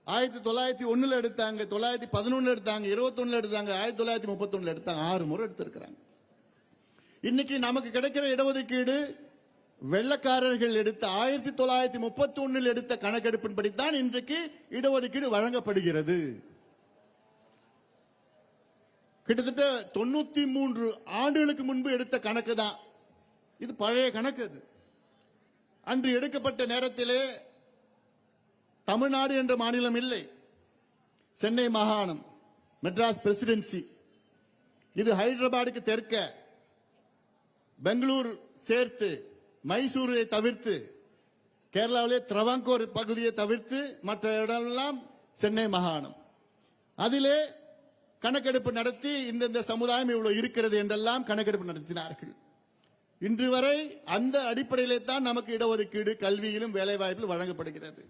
1901 எடுத்தாங்க, 911 எடுத்தாங்க, 21 எடுத்தாங்க, 1931 எடுத்தாங்க. 6 முறை எடுத்திருக்கிறாங்க. இன்னைக்கு நமக்கு கிடைக்கிற இடஒதுக்கீடு வெள்ளக்காரர்கள் எடுத்த 1931 எடுத்த கணக்கெடுப்பின்படித்தான் இன்றைக்கு இடஒதுக்கீடு வழங்கப்படுகிறது. கிட்டத்தட்ட 93 ஆண்டுகளுக்கு முன்பு எடுத்த கணக்கு தான் இது. பழைய கணக்கு அது. அன்று எடுக்கப்பட்ட நேரத்திலே தமிழ்நாடு என்ற மாநிலம் இல்லை, சென்னை மாகாணம், மெட்ராஸ் பிரசிடென்சி. இது ஹைதராபாத்துக்கு தெற்க, பெங்களூர் சேர்த்து, மைசூரை தவிர்த்து, கேரளாவிலே திரவாங்கூர் பகுதியை தவிர்த்து மற்ற இடமெல்லாம் சென்னை மாகாணம். அதிலே கணக்கெடுப்பு நடத்தி இந்த சமுதாயம் இவ்வளவு இருக்கிறது என்றெல்லாம் கணக்கெடுப்பு நடத்தினார்கள். இன்று வரை அந்த அடிப்படையிலே தான் நமக்கு இடஒதுக்கீடு கல்வியிலும் வேலை வாய்ப்பிலும் வழங்கப்படுகிறது.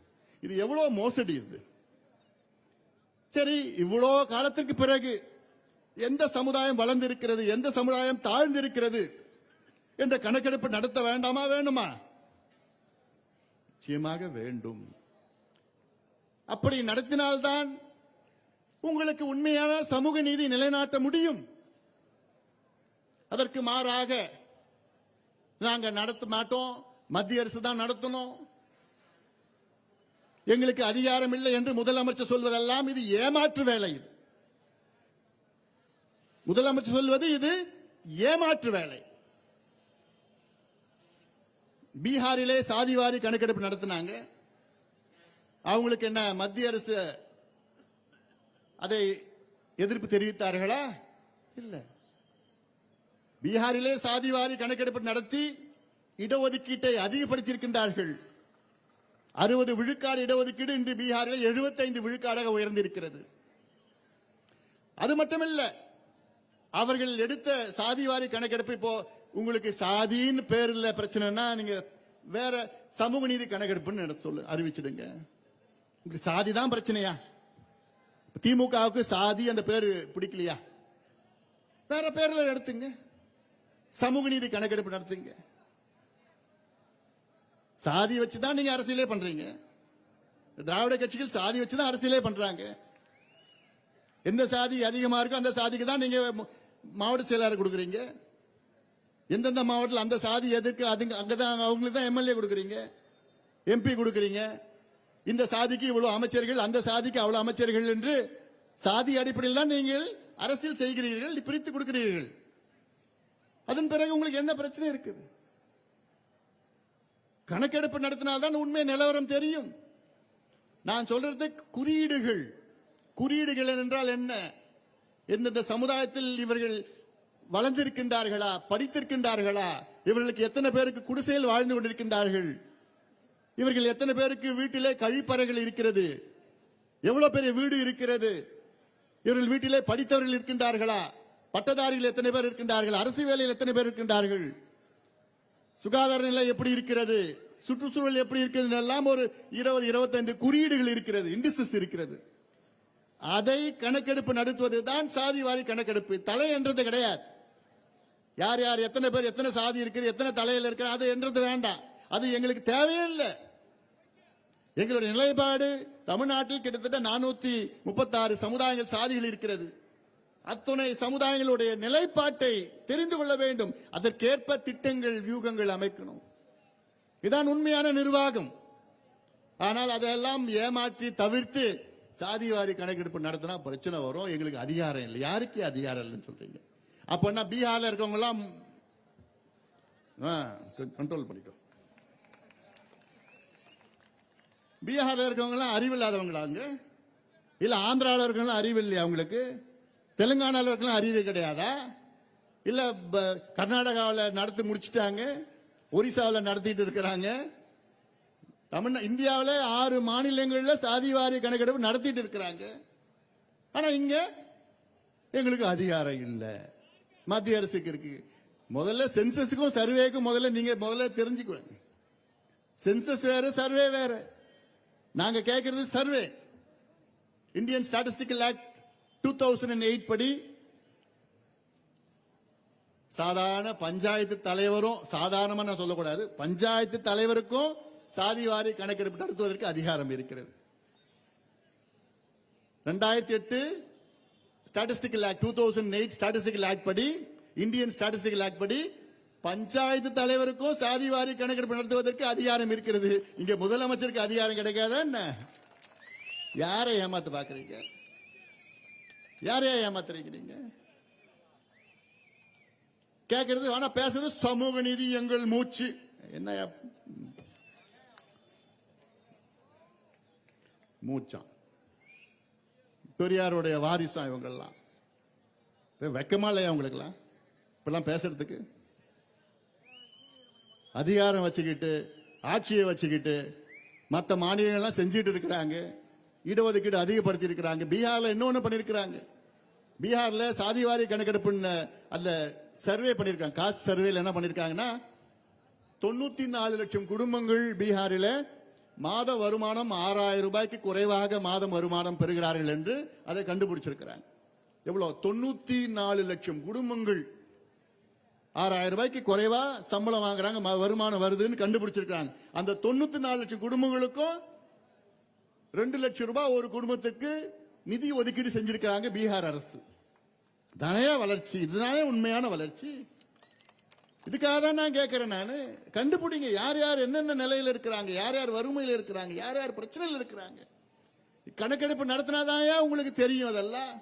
இது எவ்வளவு மோசடி இது. சரி, இவ்வளவு காலத்திற்கு பிறகு எந்த சமுதாயம் வளர்ந்திருக்கிறது, எந்த சமுதாயம் தாழ்ந்திருக்கிறது என்ற கணக்கெடுப்பு நடத்த வேண்டாமா, வேண்டுமா? நிச்சயமாக வேண்டும். அப்படி நடத்தினால்தான் உங்களுக்கு உண்மையான சமூக நீதி நிலைநாட்ட முடியும். அதற்கு மாறாக நாங்க நடத்த மாட்டோம், மத்திய அரசு தான் நடத்தணும், எங்களுக்கு அதிகாரம் இல்லை என்று முதலமைச்சர் சொல்வதெல்லாம் இது ஏமாற்று வேலை. இது முதலமைச்சர் சொல்வது இது ஏமாற்று வேலை. பீகாரிலே சாதிவாரி கணக்கெடுப்பு நடத்தினாங்க. அவங்களுக்கு என்ன மத்திய அரசு அதை எதிர்ப்பு தெரிவித்தார்களா? இல்ல. பீகாரிலே சாதிவாரி கணக்கெடுப்பு நடத்தி இடஒதுக்கீட்டை அதிகப்படுத்தியிருக்கின்றார்கள். 60 விழுக்காடு இடஒதுக்கீடு இன்று பீகாரில் 75 விழுக்காடாக உயர்ந்திருக்கிறது. அது மட்டுமல்ல, அவர்கள் எடுத்த சாதிவாரி கணக்கெடுப்பு, இப்போ உங்களுக்கு சாதின்னு பேர் இல்ல பிரச்சனைனா நீங்க வேற சமூக நீதி கணக்கெடுப்புன்னு அறிவிச்சிடுங்க. உங்களுக்கு சாதி தான் பிரச்சனையா? திமுகவுக்கு சாதி அந்த பேரு பிடிக்கலையா? வேற பேர்ல எடுத்துங்க, சமூக நீதி கணக்கெடுப்பு நடத்துங்க. சாதி வச்சுதான் நீங்க அரசியலே பண்றீங்க. திராவிட கட்சிகள் சாதி வச்சுதான் அரசியலே பண்றாங்க. எந்த சாதி அதிகமா இருக்கோ அந்த சாதிக்கு தான் நீங்க மாவட்ட செயலாளர் கொடுக்குறீங்க. எந்தெந்த மாவட்டத்தில் அந்த சாதி எதுக்கு அங்கதான் அவங்களுக்கு தான் எம்எல்ஏ கொடுக்குறீங்க, எம்பி கொடுக்குறீங்க. இந்த சாதிக்கு இவ்வளவு அமைச்சர்கள், அந்த சாதிக்கு அவ்வளவு அமைச்சர்கள் என்று சாதி அடிப்படையில் தான் நீங்கள் அரசியல் செய்கிறீர்கள், பிரித்து கொடுக்கிறீர்கள். அதன் பிறகு உங்களுக்கு என்ன பிரச்சனை இருக்குது? கணக்கெடுப்பு நடத்தினால்தான் உண்மை நிலவரம் தெரியும். நான் சொல்றது குறியீடுகள். குறியீடுகள் என்றால் என்ன? எந்தெந்த சமுதாயத்தில் இவர்கள் வளர்ந்திருக்கின்றார்களா, படித்திருக்கின்றார்களா, இவர்களுக்கு எத்தனை பேருக்கு குடிசையில் வாழ்ந்து கொண்டிருக்கின்றார்கள், இவர்கள் எத்தனை பேருக்கு வீட்டிலே கழிப்பறைகள் இருக்கிறது, எவ்வளவு பெரிய வீடு இருக்கிறது, இவர்கள் வீட்டிலே படித்தவர்கள் இருக்கின்றார்களா, பட்டதாரிகள் எத்தனை பேர் இருக்கின்றார்கள், அரசு வேலையில் எத்தனை பேர் இருக்கின்றார்கள், சுகாதார நிலை எப்படி இருக்கிறது, சுற்றுச்சூழல் எப்படி இருக்கிறது எல்லாம் ஒரு 20-25 குறியீடுகள் இருக்கிறது, இண்டிசஸ் இருக்கிறது. அதை கணக்கெடுப்பு நடத்துவது தான் சாதிவாரி கணக்கெடுப்பு. தலை என்றது கிடையாது. யார் யார் எத்தனை பேர் எத்தனை சாதி இருக்குது எத்தனை தலையில் இருக்கிற அது என்றது வேண்டாம். அது எங்களுக்கு தேவையே இல்லை. எங்களுடைய நிலைப்பாடு தமிழ்நாட்டில் கிட்டத்தட்ட 436 சமுதாயங்கள் சாதிகள் இருக்கிறது. அத்துணை சமுதாயங்களுடைய நிலைப்பாட்டை தெரிந்து கொள்ள வேண்டும். அதற்கேற்ப திட்டங்கள் வியூகங்கள் அமைக்கணும். இதான் உண்மையான நிர்வாகம். ஆனால் அதெல்லாம் ஏமாற்றி தவிர்த்து சாதிவாரி கணக்கெடுப்பு நடத்தினா பிரச்சனை வரும். எங்களுக்கு அதிகாரம் இல்லை. யாருக்கு அதிகாரம் இல்லைன்னு சொல்றீங்க? அப்பன்னா பீகார்ல இருக்கவங்க எல்லாம் கண்ட்ரோல் பண்ணிக்கோ. பீகார்ல இருக்கவங்க எல்லாம் அறிவில்லாதவங்களாங்க? இல்ல ஆந்திராவில் இருக்கவங்க அறிவு இல்லையா அவங்களுக்கு? தெலுங்கானாவில் இருக்கலாம் அறிவு கிடையாதா? இல்ல கர்நாடகாவில் நடத்தி முடிச்சுட்டாங்க, ஒரிசாவில் நடத்திட்டு இருக்கிறாங்க. இந்தியாவில் 6 மாநிலங்களில் சாதிவாரி கணக்கெடுப்பு நடத்திட்டு இருக்கிறாங்க. ஆனா இங்க எங்களுக்கு அதிகாரம் இல்லை. மத்திய அரசுக்கு இருக்கு. முதல்ல சென்சஸுக்கும் சர்வேக்கும் முதல்ல தெரிஞ்சுக்குவாங்க. சென்சஸ் வேற, சர்வே வேற. நாங்க கேட்கறது சர்வே. இந்தியன் ஸ்டாட்டிஸ்டிக்கல் ஆக்ட் 2008 படி சாதாரண பஞ்சாயத்து தலைவரும், சாதாரணமா நான் சொல்லக்கூடாது, பஞ்சாயத்து தலைவருக்கும் சாதிவாரி கணக்கெடுப்பு நடத்துவதற்கு அதிகாரம் இருக்கிறது. 2008 ஸ்டாட்டிஸ்டிக்கல் ஆக்ட் 2008 ஸ்டாட்டிஸ்டிக்கல் ஆக்ட் படி, இந்தியன் ஸ்டாட்டிஸ்டிக்கல் ஆக்ட் படி பஞ்சாயத்து தலைவருக்கும் சாதிவாரி கணக்கெடுப்பு நடத்துவதற்கு அதிகாரம் இருக்கிறது. இங்க முதலமைச்சருக்கு அதிகாரம் கிடைக்காதா என்ன? யாரை ஏமாத்த பாக்குறீங்க? யாரையா ஏமாத்துறீங்க நீங்க? கேட்கறது ஆனா பேசுறது சமூக நீதி எங்கள் மூச்சு. என்ன மூச்சான்? பெரியாருடைய வாரிசா இவங்கெல்லாம். வெக்கமா இல்லையா உங்களுக்கெல்லாம் இப்பெல்லாம் பேசுறதுக்கு? அதிகாரம் வச்சுக்கிட்டு, ஆட்சியை வச்சுக்கிட்டு மற்ற மாநிலங்கள்லாம் செஞ்சுட்டு இருக்கிறாங்க. இடஒதுக்கீடு அதிகப்படுத்தி இருக்கிறாங்க. பீகார்ல இன்னொன்னு பண்ணிருக்கிறாங்க. பீகார்ல சாதிவாரி கணக்கெடுப்பு அல்ல சர்வே பண்ணிருக்காங்க. காஸ்ட் சர்வேல என்ன பண்ணிருக்காங்கன்னா 94 லட்சம் குடும்பங்கள் பீகாரில மாத வருமானம் 6000 ரூபாய்க்கு குறைவாக மாதம் வருமானம் பெறுகிறார்கள் என்று அதை கண்டுபிடிச்சிருக்கிறாங்க. எவ்வளவு? 94 லட்சம் குடும்பங்கள் 6000 ரூபாய்க்கு குறைவா சம்பளம் வாங்குறாங்க, வருமானம் வருதுன்னு கண்டுபிடிச்சிருக்காங்க. அந்த 94 லட்சம் குடும்பங்களுக்கும் 2 லட்சம் ரூபாய் ஒரு குடும்பத்துக்கு நிதி ஒதுக்கீடு செஞ்சிருக்காங்க பீகார் அரசு. தானே வளர்ச்சி? இதுதானே உண்மையான வளர்ச்சி? இதுக்காக தான் நான் கேட்கிறேன். நானு கண்டுபிடிங்க யார் யார் என்னென்ன நிலையில இருக்கிறாங்க, யார் யார் வறுமையில் இருக்கிறாங்க, யார் யார் பிரச்சனையில் இருக்கிறாங்க. கணக்கெடுப்பு நடத்தினாதான் உங்களுக்கு தெரியும் அதெல்லாம்.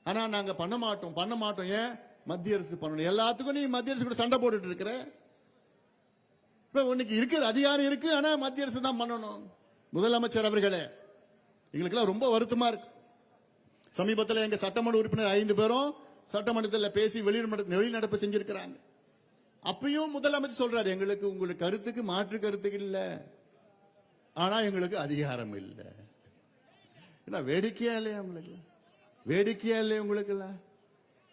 ஆனா நாங்க பண்ண மாட்டோம். ஏன்? மத்திய அரசு பண்ணணும். எல்லாத்துக்கும் நீ மத்திய அரசு கூட சண்டை போட்டுட்டு இருக்கிற. இப்ப உனக்கு இருக்கு அதிகாரம் இருக்கு, ஆனா மத்திய அரசு தான் பண்ணணும். முதலமைச்சர் அவர்களே, எங்களுக்கெல்லாம் ரொம்ப வருத்தமா இருக்கு. சமீபத்தில் எங்க சட்டமன்ற உறுப்பினர் 5 பேரும் சட்டமன்றத்தில் பேசி வெளிநடப்பு செஞ்சிருக்கிறாங்க. அப்பயும் முதலமைச்சர் சொல்றாரு, எங்களுக்கு உங்களுக்கு கருத்துக்கு மாற்று கருத்துக்கு இல்ல, ஆனா எங்களுக்கு அதிகாரம் இல்லை. வேடிக்கையா இல்லையா உங்களுக்கு? வேடிக்கையா இல்லையா உங்களுக்கு?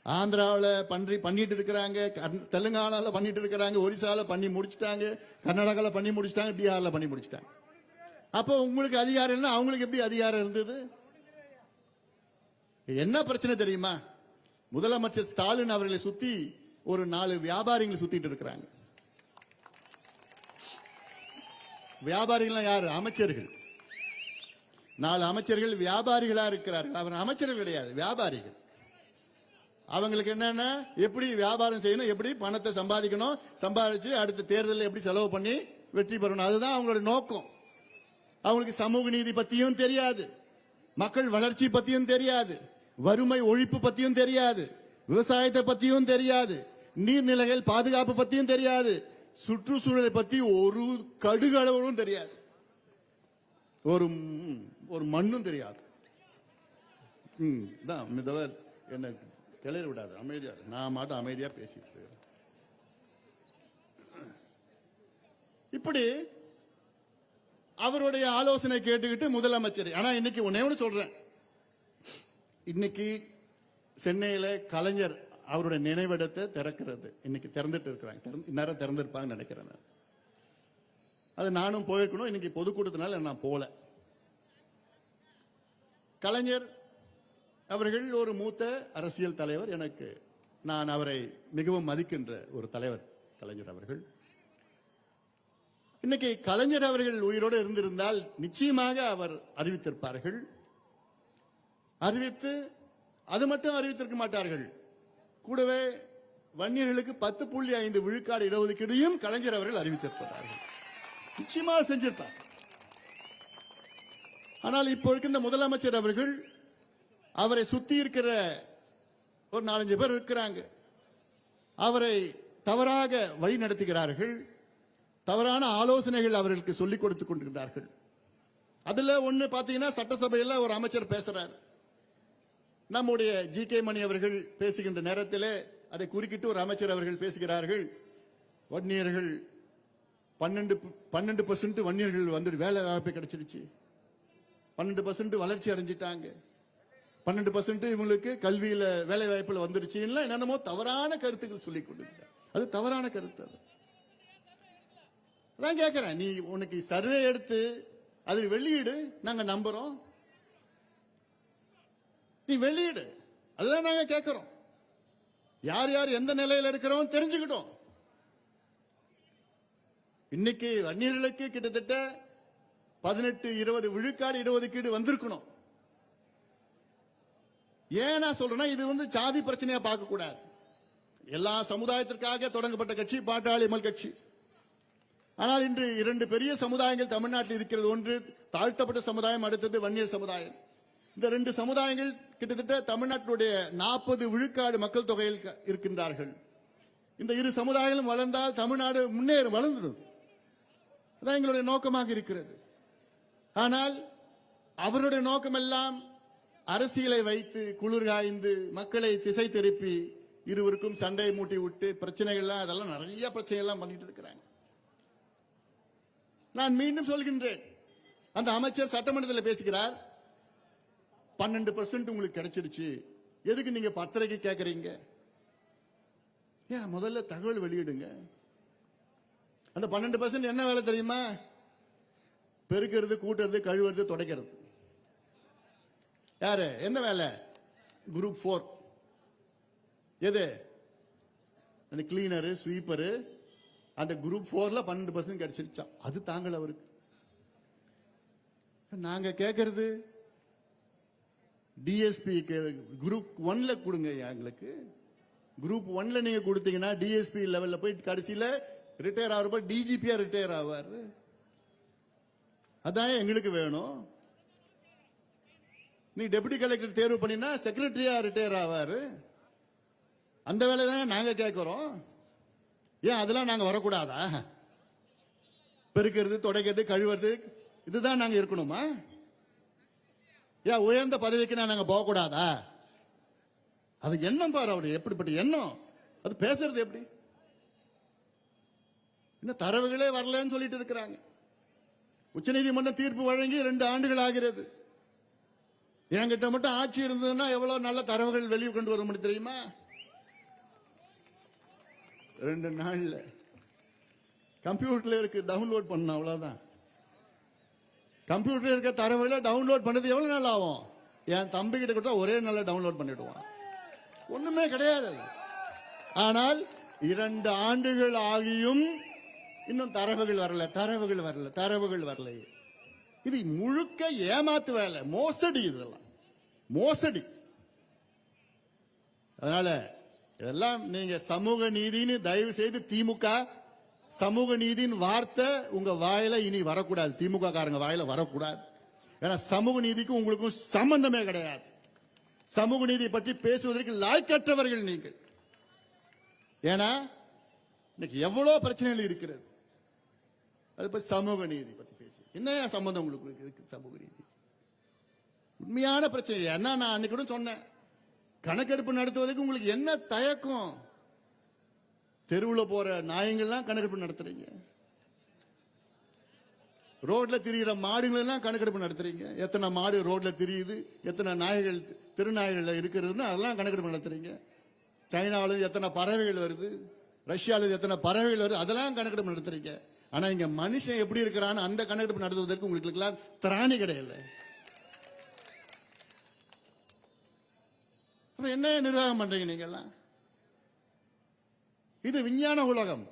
ஆந்திராவில் பண்ணிட்டு இருக்கிறாங்க, தெலுங்கானால பண்ணிட்டு இருக்கிறாங்க, ஒரிசால பண்ணி முடிச்சுட்டாங்க, கர்நாடகாவில் பண்ணி முடிச்சுட்டாங்க, பீகார்ல பண்ணி முடிச்சுட்டாங்க. அப்போ உங்களுக்கு அதிகாரம் இல்லை, அவங்களுக்கு எப்படி அதிகாரம் இருந்தது? என்ன பிரச்சனை தெரியுமா? முதலமைச்சர் ஸ்டாலின் அவர்களை சுத்தி ஒரு 4 வியாபாரிகளை சுத்திட்டு இருக்கிறாங்க. வியாபாரிகள் யாரு? அமைச்சர்கள். 4 அமைச்சர்கள் வியாபாரிகளா இருக்கிறார்கள். அவர் அமைச்சர்கள் கிடையாது, வியாபாரிகள். அவங்களுக்கு என்னன்னா எப்படி வியாபாரம் செய்யணும், எப்படி பணத்தை சம்பாதிக்கணும், சம்பாதிச்சு அடுத்த தேர்தலில் எப்படி செலவு பண்ணி வெற்றி பெறணும், அதுதான் அவங்களோட நோக்கம். அவங்களுக்கு சமூக நீதி பத்தியும் தெரியாது, மக்கள் வளர்ச்சி பத்தியும் தெரியாது, வறுமை ஒழிப்பு பத்தியும் தெரியாது, விவசாயத்தை பத்தியும் தெரியாது, நீர்நிலைகள் பாதுகாப்பு பத்தியும் தெரியாது, சுற்றுச்சூழலை பத்தி ஒரு கடுகளவும் தெரியாது, ஒரு மண்ணும் தெரியாது. என்ன கிளறி விடாது, அமைதியா. நான் மட்டும் அமைதியா பேசிட்டு இப்படி அவருடைய ஆலோசனை கேட்டுக்கிட்டு முதலமைச்சர். ஆனா இன்னைக்கு ஒன்னே ஒன்று சொல்றேன். இன்னைக்கு சென்னையில கலைஞர் அவருடைய நினைவிடத்தை திறக்கிறது. இன்னைக்கு திறந்துட்டு இருக்கிறாங்க, இந்நேரம் திறந்திருப்பாங்கன்னு நினைக்கிறேன். அது நானும் போயிருக்கணும், இன்னைக்கு பொதுக்கூட்டத்தினால நான் போல. கலைஞர் அவர்கள் ஒரு மூத்த அரசியல் தலைவர். எனக்கு நான் அவரை மிகவும் மதிக்கின்ற ஒரு தலைவர் கலைஞர் அவர்கள். இன்னைக்கு கலைஞர் அவர்கள் உயிரோடு இருந்திருந்தால் நிச்சயமாக அவர் அறிவித்திருப்பார்கள். அறிவித்து அது மட்டும் அறிவித்திருக்க மாட்டார்கள், கூடவே வன்னியர்களுக்கு 10.5 விழுக்காடு இடஒதுக்கீடையும் கலைஞர் அவர்கள் அறிவித்திருப்பார்கள். நிச்சயமாக செஞ்சிருப்பார். ஆனால் இப்போ இருக்கின்ற முதலமைச்சர் அவர்கள், அவரை சுத்தி இருக்கிற ஒரு 4-5 பேர் இருக்கிறாங்க, அவரை தவறாக வழி நடத்துகிறார்கள். தவறான ஆலோசனைகள் அவர்களுக்கு சொல்லிக் கொடுத்துக் கொண்டிருக்கிறார்கள். அதுல ஒண்ணு பாத்தீங்கன்னா, சட்டசபையில் ஒரு அமைச்சர் பேசுறார். நம்முடைய ஜி.கே. மணி அவர்கள் பேசுகின்ற நேரத்தில் அதை குறுக்கிட்டு ஒரு அமைச்சர் அவர்கள் பேசுகிறார்கள். வன்னியர்கள் 12% வன்னியர்கள் வந்து வேலை வாய்ப்பு கிடைச்சிருச்சு, 12% வளர்ச்சி அடைஞ்சிட்டாங்க, 12% இவங்களுக்கு கல்வியில வேலை வாய்ப்புல வந்துருச்சு, என்னென்னமோ தவறான கருத்துக்கள் சொல்லிக் கொண்டிருக்கிறார். அது தவறான கருத்து. அதான் கேட்கிறேன், நீ உனக்கு சர்வே எடுத்து அது வெளியிடு, நாங்க நம்புறோம். நீ வெளியிடு, அதுதான் நாங்க கேட்கிறோம். யார் யார் எந்த நிலையில இருக்கிறோம் தெரிஞ்சுக்கிட்டோம். இன்னைக்கு வன்னியர்களுக்கு கிட்டத்தட்ட 18-20 விழுக்காடு இடஒதுக்கீடு வந்திருக்கணும். ஏன் நான் சொல்றேன்னா, இது ஜாதி பிரச்சனையா பார்க்க கூடாது. எல்லா சமுதாயத்திற்காக தொடங்கப்பட்ட கட்சி பாட்டாளி மக்கள் கட்சி. ஆனால் இன்று 2 பெரிய சமுதாயங்கள் தமிழ்நாட்டில் இருக்கிறது. ஒன்று தாழ்த்தப்பட்ட சமுதாயம், அடுத்தது வன்னியர் சமுதாயம். இந்த 2 சமுதாயங்கள் கிட்டத்தட்ட தமிழ்நாட்டினுடைய 40 விழுக்காடு மக்கள் தொகையில் இருக்கின்றார்கள். இந்த 2 சமுதாயங்களும் வளர்ந்தால் தமிழ்நாடு வளர்ந்துடும். அதான் எங்களுடைய நோக்கமாக இருக்கிறது. ஆனால் அவருடைய நோக்கமெல்லாம் அரசியலை வைத்து குளிர்காய்ந்து மக்களை திசை திருப்பி இருவருக்கும் சண்டை மூட்டி விட்டு பிரச்சனைகள்லாம், அதெல்லாம் நிறைய பிரச்சனைகள்லாம் பண்ணிட்டு இருக்கிறாங்க. நான் மீண்டும் சொல்கின்றேன், அந்த அமைச்சர் சட்டமன்றத்தில் பேசுகிறார், 12% உங்களுக்கு கிடைச்சிருச்சு, எதுக்கு நீங்க பத்திரிக்கை கேட்கறீங்க? ஏன் முதல்ல தகவல் வெளியிடுங்க. அந்த 12% என்ன வேலை தெரியுமா? பெருக்கிறது, கூட்டுறது, கழுவுறது, துடைக்கிறது. யாரு என்ன வேலை? குரூப் 4. எது? அந்த கிளீனரு, ஸ்வீப்பரு. அந்த குரூப் 4ல 12% கிடைச்சிருச்சா? அது தாங்கள் அவருக்கு. நாங்க கேட்கறது டிஎஸ்பி குரூப் 1ல கொடுங்க. எங்களுக்கு குரூப் 1ல நீங்க கொடுத்தீங்கன்னா டிஎஸ்பி லெவல்ல போய் கடைசியில ரிட்டையர் ஆகிறப்ப டிஜிபியா ரிட்டையர் ஆவார். அதான் எங்களுக்கு வேணும். நீ டெபுட்டி கலெக்டர் தேர்வு பண்ணினா செக்ரட்டரியா ரிட்டையர் ஆவாரு. அந்த வேலை தான் நாங்க கேட்கிறோம். ஏன் அதெல்லாம் நாங்க வரக்கூடாதா? பெருக்கிறது, துடைக்கிறது, கழுவுறது, இதுதான் நாங்க இருக்கணுமா? ஏன் உயர்ந்த பதவிக்கு நாங்க போகக்கூடாதா? அது எண்ணம் பாரு, அவரு எப்படிப்பட்ட எண்ணம். அது பேசுறது எப்படி? இன்னும் தரவுகளே வரலன்னு சொல்லிட்டு இருக்கிறாங்க. உச்சநீதிமன்றம் தீர்ப்பு வழங்கி 2 ஆண்டுகள் ஆகிறது. என்கிட்ட மட்டும் ஆட்சி இருந்ததுன்னா எவ்வளவு நல்ல தரவுகள் வெளியே கொண்டு வர முடியும் தெரியுமா? 2 நாள்ல கம்ப்யூட்டர்ல இருக்கு, டவுன்லோட் பண்ண, அவ்வளவுதான். கம்ப்யூட்டர்ல இருக்க தரவுகளை டவுன்லோட் பண்ணது எவ்வளவு நாள் ஆகும்? என் தம்பி கிட்ட கொடுத்தா ஒரே நாள்ல டவுன்லோட் பண்ணிடுவான். ஒண்ணுமே கிடையாது. ஆனால் 2 ஆண்டுகள் ஆகியும் இன்னும் தரவுகள் வரல. இது முழுக்க ஏமாத்து வேலை, மோசடி. இதெல்லாம் மோசடி. அதனால இதெல்லாம் நீங்க சமூக நீதினு தயவு செய்து, திமுக சமூக நீதியின் வார்த்தை உங்க வாயில இனி வரக்கூடாது. திமுக காரங்க வாயில வரக்கூடாது. ஏன்னா சமூக நீதிக்கும் உங்களுக்கும் சம்பந்தமே கிடையாது. சமூக நீதி பற்றி பேசுவதற்கு லாய்க்கற்றவர்கள் நீங்கள். ஏன்னா இன்னைக்கு எவ்வளவு பிரச்சனைகள் இருக்கிறது. அது பத்தி சமூக நீதி பத்தி பேசி என்ன சம்பந்தம் உங்களுக்கு இருக்கு? சமூக நீதி உண்மையான பிரச்சனை. என்ன நான் அன்னைக்கு கூட சொன்னேன், கணக்கெடுப்பு நடத்துவதற்கு உங்களுக்கு என்ன தயக்கம்? தெருவுல போற நாயங்கள்லாம் கணக்கெடுப்பு நடத்துறீங்க, ரோட்ல திரிகிற மாடுகளெல்லாம் கணக்கெடுப்பு நடத்துறீங்க. எத்தனை மாடு ரோட்ல திரியுது, எத்தனை நாய்கள் திருநாய்கள் இருக்கிறதுன்னு அதெல்லாம் கணக்கெடுப்பு நடத்துறீங்க. சைனாவில் எத்தனை பறவைகள் வருது, ரஷ்யாவில் எத்தனை பறவைகள் வருது, அதெல்லாம் கணக்கெடுப்பு நடத்துறீங்க. ஆனா இங்க மனுஷன் எப்படி இருக்கிறான்னு அந்த கணக்கெடுப்பு நடத்துவதற்கு உங்களுக்கு எல்லாம் திராணி கிடையாது. என்ன நிர்வாகம் பண்றீங்க நீங்க எல்லாம்? இது விஞ்ஞான உலகம்.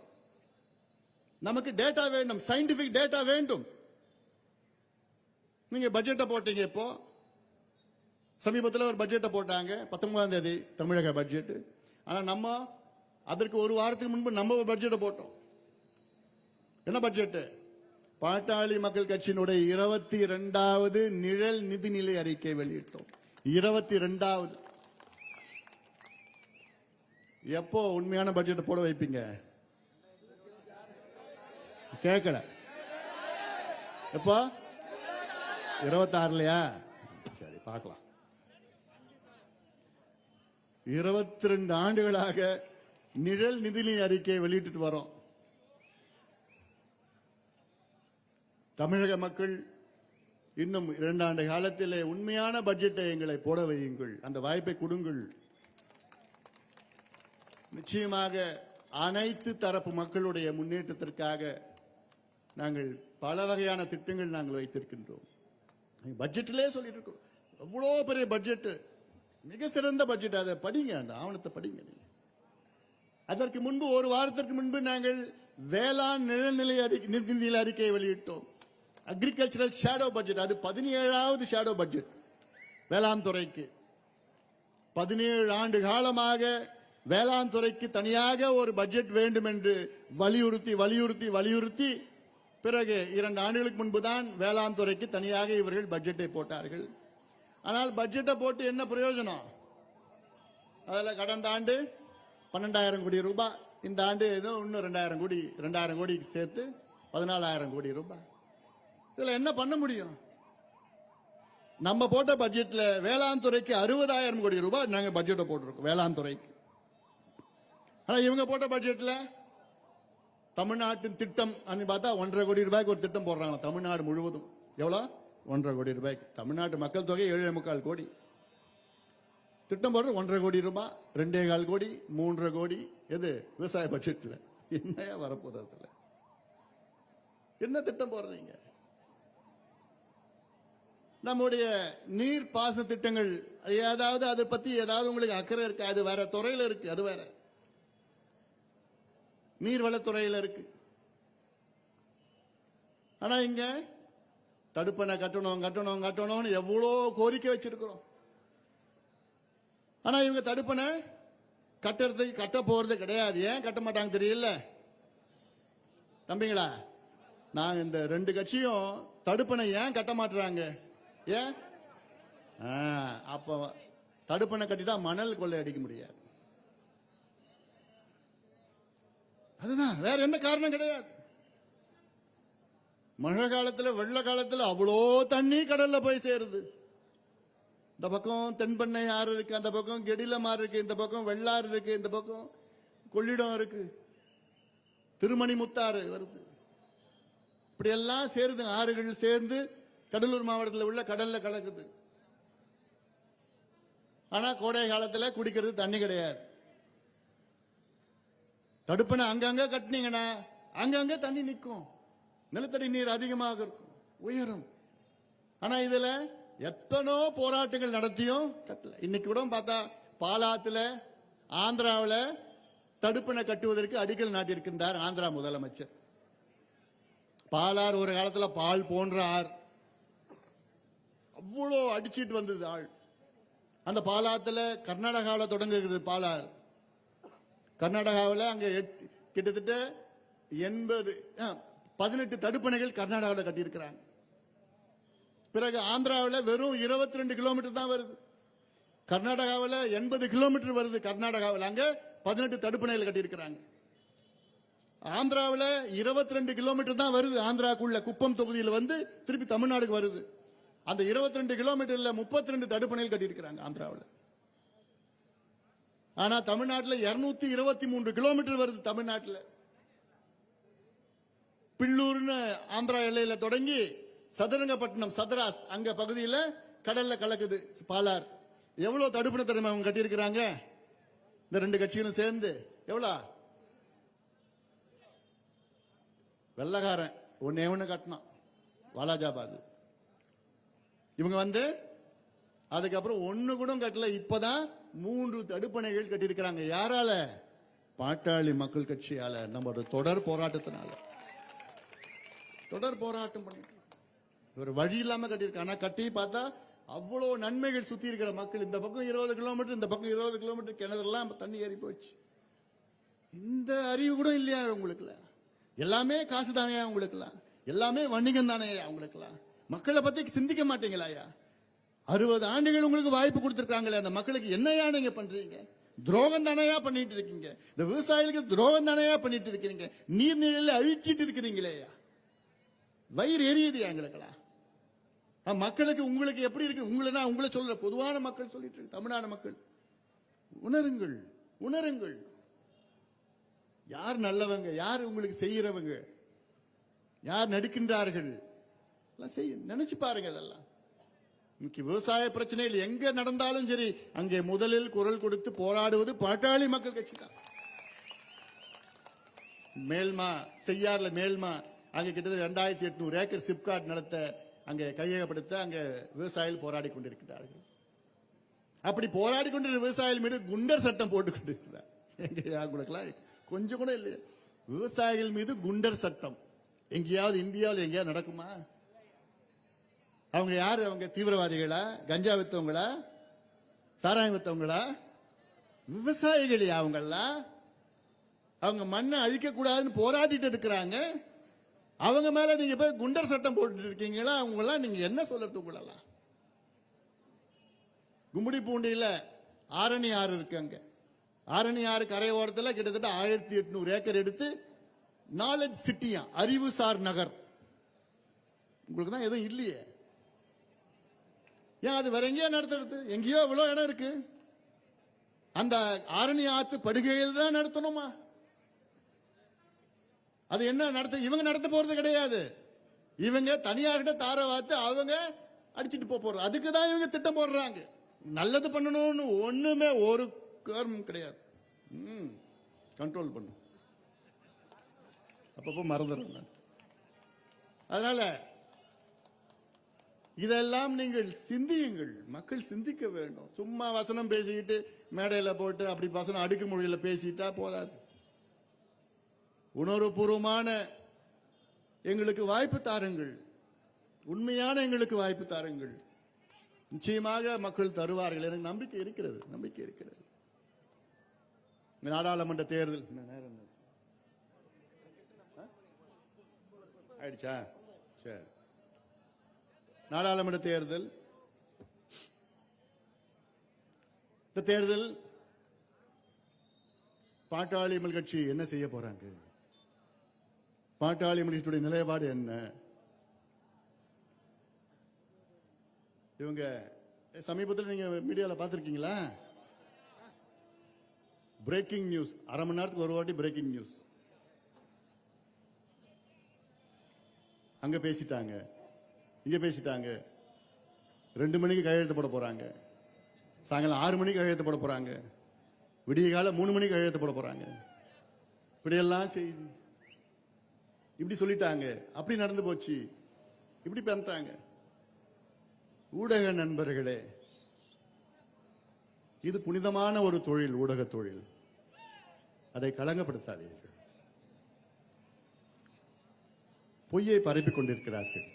நமக்கு டேட்டா வேண்டும், சயின்டிபிக் டேட்டா வேண்டும். நீங்க பட்ஜெட்டை போட்டீங்க. இப்போ சமீபத்தில் ஒரு பட்ஜெட்டை போட்டாங்க, 19ஆம் தேதி தமிழக பட்ஜெட். ஆனா நம்ம அதற்கு ஒரு வாரத்துக்கு முன்பு நம்ம ஒரு பட்ஜெட்டை போட்டோம். என்ன பட்ஜெட்? பாட்டாளி மக்கள் கட்சியினுடைய 22வது நிழல் நிதிநிலை அறிக்கை வெளியிட்டோம். 22வது. எப்போ உண்மையான பட்ஜெட் போட வைப்பீங்க? கேட்கல. எப்போ? 26லயா? சரி, பார்க்கலாம். 22 ஆண்டுகளாக நிழல் நிதிநிலை அறிக்கையை வெளியிட்டு வரோம். தமிழக மக்கள் இன்னும் 2 ஆண்டு காலத்திலே உண்மையான பட்ஜெட்டை எங்களை போட வையுங்கள், அந்த வாய்ப்பை கொடுங்கள். நிச்சயமாக அனைத்து தரப்பு மக்களுடைய முன்னேற்றத்திற்காக நாங்கள் பல வகையான திட்டங்கள் நாங்கள் வைத்திருக்கின்றோம். பட்ஜெட்டிலே சொல்லிட்டு இருக்கோம். எவ்வளோ பெரிய பட்ஜெட், மிக சிறந்த பட்ஜெட். அதை படிங்க, அந்த ஆவணத்தை படிங்க. அதற்கு முன்பு ஒரு வாரத்திற்கு முன்பு நாங்கள் வேளாண் நிழல்நிலை நிதிநிலை அறிக்கையை வெளியிட்டோம். Agricultural shadow budget. அது 17வது ஷேடோ பட்ஜெட் வேளாண் துறைக்கு. 17 ஆண்டு காலமாக வேளாண் துறைக்கு தனியாக ஒரு பட்ஜெட் வேண்டும் என்று வலியுறுத்தி வலியுறுத்தி வலியுறுத்தி பிறகு 2 ஆண்டுகளுக்கு முன்புதான் வேளாண் துறைக்கு தனியாக இவர்கள் பட்ஜெட்டை போட்டார்கள். ஆனால் பட்ஜெட்டை போட்டு என்ன பிரயோஜனம்? அதில் கடந்த ஆண்டு 12,000 கோடி ரூபாய், இந்த ஆண்டு ஏதோ இன்னும் 2,000 கோடி சேர்த்து 14,000 கோடி ரூபாய். இதுல என்ன பண்ண முடியும்? நம்ம போட்ட பட்ஜெட்ல வேளாண் துறைக்கு 60,000 கோடி ரூபாய் நாங்க பட்ஜெட்டை போட்டிருக்கோம் வேளாண் துறைக்கு. ஆனா இவங்க போட்ட பட்ஜெட்ல தமிழ்நாட்டின் திட்டம் பார்த்தா 1,50 கோடி ரூபாய்க்கு ஒரு திட்டம் போடுறாங்க. தமிழ்நாடு முழுவதும் எவ்வளவு? 1,50 கோடி ரூபாய்க்கு. தமிழ்நாட்டு மக்கள் தொகை 7.25 கோடி. திட்டம் போடுறது 1,50 கோடி ரூபாய், 2.25 கோடி, 3.5 கோடி. எது? விவசாய பட்ஜெட்ல என்னையா வரப்போறதுல என்ன திட்டம் போடுறீங்க? நம்முடைய நீர் பாசன திட்டங்கள் ஏதாவது அதை பத்தி ஏதாவது உங்களுக்கு அக்கறை இருக்கு? அது வேற துறையில இருக்கு, அது வேற நீர்வளத்துறையில இருக்கு. ஆனா இங்க தடுப்பணை கட்டணும் கட்டணும் கட்டணும்னு எவ்வளோ கோரிக்கை வச்சிருக்கிறோம். ஆனா இவங்க தடுப்பணை கட்டுறதுக்கு கட்ட போறது கிடையாது. ஏன் கட்ட மாட்டாங்க தெரியல தம்பிங்களா? நான் இந்த 2 கட்சியும் தடுப்பணை ஏன் கட்ட மாட்டுறாங்க? ஏன்? அப்ப தடுப்பணை கட்டிட்டா மணல் கொள்ளை அடிக்க முடியாது. அதுதான், வேற எந்த காரணம் கிடையாது. மழை காலத்துல வெள்ள காலத்துல அவ்வளோ தண்ணி கடல்ல போய் சேருது. இந்த பக்கம் தென்பண்ணை ஆறு இருக்கு, அந்த பக்கம் கெடிலம் ஆறு இருக்கு, இந்த பக்கம் வெள்ளாறு இருக்கு, இந்த பக்கம் கொள்ளிடம் இருக்கு, திருமணி முத்தாறு வருது. இப்படி எல்லாம் சேருது. ஆறுகள் சேர்ந்து கடலூர் மாவட்டத்தில் உள்ள கடல்ல கலக்குது. ஆனா கோடை காலத்துல குடிக்கிறது தண்ணி கிடையாது. தடுப்பணை அங்கங்க கட்டினீங்கன்னா அங்கங்க தண்ணி நிற்கும், நிலத்தடி நீர் அதிகமாக இருக்கும், உயரும். ஆனா இதுல எத்தனோ போராட்டங்கள் நடத்தியும் கட்டல. இன்னைக்கு கூட பார்த்தா பாலாத்துல ஆந்திராவில் தடுப்பணை கட்டுவதற்கு அடிக்கல் நாட்டியிருக்கின்றார் ஆந்திரா முதலமைச்சர். பாலாறு ஒரு காலத்துல பால் போன்ற ஆறு, அவ்வளோ அடிச்சிட்டு வந்தது ஆள். அந்த பாலாத்துல கர்நாடகாவில் தொடங்குகிறது பாலாறு. கர்நாடகாவில் அங்க கிட்டத்தட்ட 18 தடுப்பணைகள் கர்நாடகாவில் கட்டியிருக்கிறாங்க. பிறகு ஆந்திராவில் வெறும் 22 கிலோமீட்டர் தான் வருது. கர்நாடகாவில் 80 கிலோமீட்டர் வருது. கர்நாடகாவில் அங்க 18 தடுப்பணைகள் கட்டியிருக்கிறாங்க. ஆந்திராவில் 22 கிலோமீட்டர் தான் வருது. ஆந்திராக்குள்ள குப்பம் தொகுதியில் வந்து திருப்பி தமிழ்நாடுக்கு வருது. அந்த 22 கிலோமீட்டர்ல 32 தடுப்பணைகள் கட்டியிருக்கிறாங்க ஆந்திராவில். ஆனா தமிழ்நாட்டில் 223 கிலோமீட்டர் வருது. தமிழ்நாட்டில் பில்லூர்னு ஆந்திரா எல்லையில தொடங்கி சதுரங்கப்பட்டினம் சதராஸ் அங்க பகுதியில் கடல்ல கலக்குது பாலார். எவ்வளவு தடுப்பணை திறமை அவங்க கட்டியிருக்கிறாங்க? இந்த ரெண்டு கட்சிகளும் சேர்ந்து எவ்வளவு வெள்ளக்காரன் ஒண்ணு கட்டினான் வாலாஜாபாத். இவங்க வந்து அதுக்கப்புறம் ஒண்ணு கூட கட்டல. இப்பதான் 3 தடுப்பணைகள் கட்டியிருக்கிறாங்க. யாரால? பாட்டாளி மக்கள் கட்சியால. நம்ம தொடர் போராட்டத்தினால தொடர் போராட்டம் பண்ணி ஒரு வழி இல்லாம கட்டியிருக்காங்க. ஆனா கட்டி பார்த்தா அவ்வளவு நன்மைகள். சுத்தி இருக்கிற மக்கள் இந்த பக்கம் 20 கிலோமீட்டர், இந்த பக்கம் 20 கிலோமீட்டர் கிணறுலாம் தண்ணி ஏறி போச்சு. இந்த அறிவு கூட இல்லையா உங்களுக்குல? எல்லாமே காசு தானே உங்களுக்குலாம், எல்லாமே வணிகம் தானே உங்களுக்குலாம். மக்களை பத்தி சிந்திக்க மாட்டீங்களா? 60 ஆண்டுகள் உங்களுக்கு வாய்ப்பு கொடுத்திருக்காங்களே, அந்த மக்களுக்கு என்னையா நீங்க பண்றீங்க? துரோகம் தானையா பண்ணிட்டு இருக்கீங்க. இந்த விவசாயிகளுக்கு துரோகம் தானையா பண்ணிட்டு இருக்கீங்க. நீர்நிலையில அழிச்சிட்டு இருக்கிறீங்களே. வயிறு எரியுது எங்களுக்கெல்லாம். மக்களுக்கு உங்களுக்கு எப்படி இருக்கு? உங்களை சொல்ற பொதுவான மக்கள் சொல்லிட்டு இருக்கு. தமிழ்நாடு மக்கள் உணருங்கள், உணருங்கள். யார் நல்லவங்க, யார் உங்களுக்கு செய்யறவங்க, யார் நடிக்கின்றார்கள் நினைச்சு பாருங்க. அதெல்லாம் விவசாய பிரச்சனைகள் எங்க நடந்தாலும் சரி, அங்கே முதலில் குரல் கொடுத்து போராடுவது பாட்டாளி மக்கள் கட்சி தான். மேல்மா செய்யார்ல மேல்மா அங்க கிட்டத்தட்ட 2800 ஏக்கர் சிப்காட் நிலத்த அங்கே கையகப்படுத்த அங்க விவசாயிகள் போராடி கொண்டிருக்கிறார்கள். அப்படி போராடி கொண்டிருக்கிற விவசாயிகள் மீது குண்டர் சட்டம் போட்டுக் கொண்டிருக்கிறார். எங்க கொஞ்சம் கூட இல்லையா? விவசாயிகள் மீது குண்டர் சட்டம் எங்கேயாவது இந்தியாவில் எங்கேயாவது நடக்குமா? அவங்க யாரு? அவங்க தீவிரவாதிகளா? கஞ்சா வித்தவங்களா? சாராயம் வித்தவங்களா? விவசாயிகள் அவங்கெல்லாம். அவங்க மண்ணை அழிக்க கூடாதுன்னு போராடிட்டு இருக்கிறாங்க. அவங்க மேல நீங்க போய் குண்டர் சட்டம் போட்டு இருக்கீங்களா? அவங்க எல்லாம் நீங்க என்ன சொல்றது? உங்களெல்லாம் கும்மிடி பூண்டியில ஆரணி ஆறு இருக்கு. அங்க ஆரணி ஆறு கரை ஓரத்தில் கிட்டத்தட்ட 1800 ஏக்கர் எடுத்து நாலேஜ் சிட்டியா, அறிவுசார் நகர். உங்களுக்கு தான் எதுவும் இல்லையே. ஏன் அது வேற எங்கேயோ நடத்துறது? எங்கேயோ இவ்வளவு இடம் இருக்கு. அந்த ஆரணி ஆத்து படுகையில் தான் நடத்தணுமா? அது என்ன நடத்த? இவங்க நடத்த போறது கிடையாது. இவங்க தனியார்கிட்ட தார வாத்து அவங்க அடிச்சுட்டு போறாங்க. அதுக்கு தான் இவங்க திட்டம் போடுறாங்க. நல்லது பண்ணணும்னு ஒண்ணுமே ஒரு காரணம் கிடையாது. கண்ட்ரோல் பண்ணு, அப்பப்போ மறந்துடுறாங்க. அதனால இதெல்லாம் நீங்கள் சிந்தியுங்கள். மக்கள் சிந்திக்க வேண்டும். சும்மா வசனம் பேசிக்கிட்டு மேடையில போட்டு அப்படி வசனம் அடுக்குமொழியில பேசிட்டா போதாது. உணர்வுபூர்வமான எங்களுக்கு வாய்ப்பு தாருங்கள். உண்மையான எங்களுக்கு வாய்ப்பு தாருங்கள். நிச்சயமாக மக்கள் தருவார்கள். எனக்கு நம்பிக்கை இருக்கிறது, நம்பிக்கை இருக்கிறது. நாடாளுமன்ற தேர்தல் ஆயிடுச்சா? சரி. நாடாளுமன்ற தேர்தல், இந்த தேர்தல் பாட்டாளி மக்கள் கட்சி என்ன செய்ய போறாங்க? பாட்டாளி மக்கள் கட்சியுடைய நிலைப்பாடு என்ன? இவங்க சமீபத்தில் நீங்க மீடியால பாத்திருக்கீங்களா? பிரேக்கிங் நியூஸ், அரை மணி நேரத்துக்கு ஒரு வாட்டி பிரேக்கிங் நியூஸ். அங்க பேசிட்டாங்க, இங்க பேசிட்டாங்க. 2 மணிக்கு கையெழுத்து போட போறாங்க, சாயங்காலம் 6 மணிக்கு கையெழுத்து போட போறாங்க, விடிய கால 3 மணிக்கு கையெழுத்து போட போறாங்க. இப்படியெல்லாம் செய்தி. இப்படி சொல்லிட்டாங்க, அப்படி நடந்து போச்சு, இப்படி பண்ணிட்டாங்க. ஊடக நண்பர்களே, இது புனிதமான ஒரு தொழில், ஊடக தொழில். அதை களங்கப்படுத்தாதீர்கள். பொய்யை பரப்பிக் கொண்டிருக்கிறார்கள்.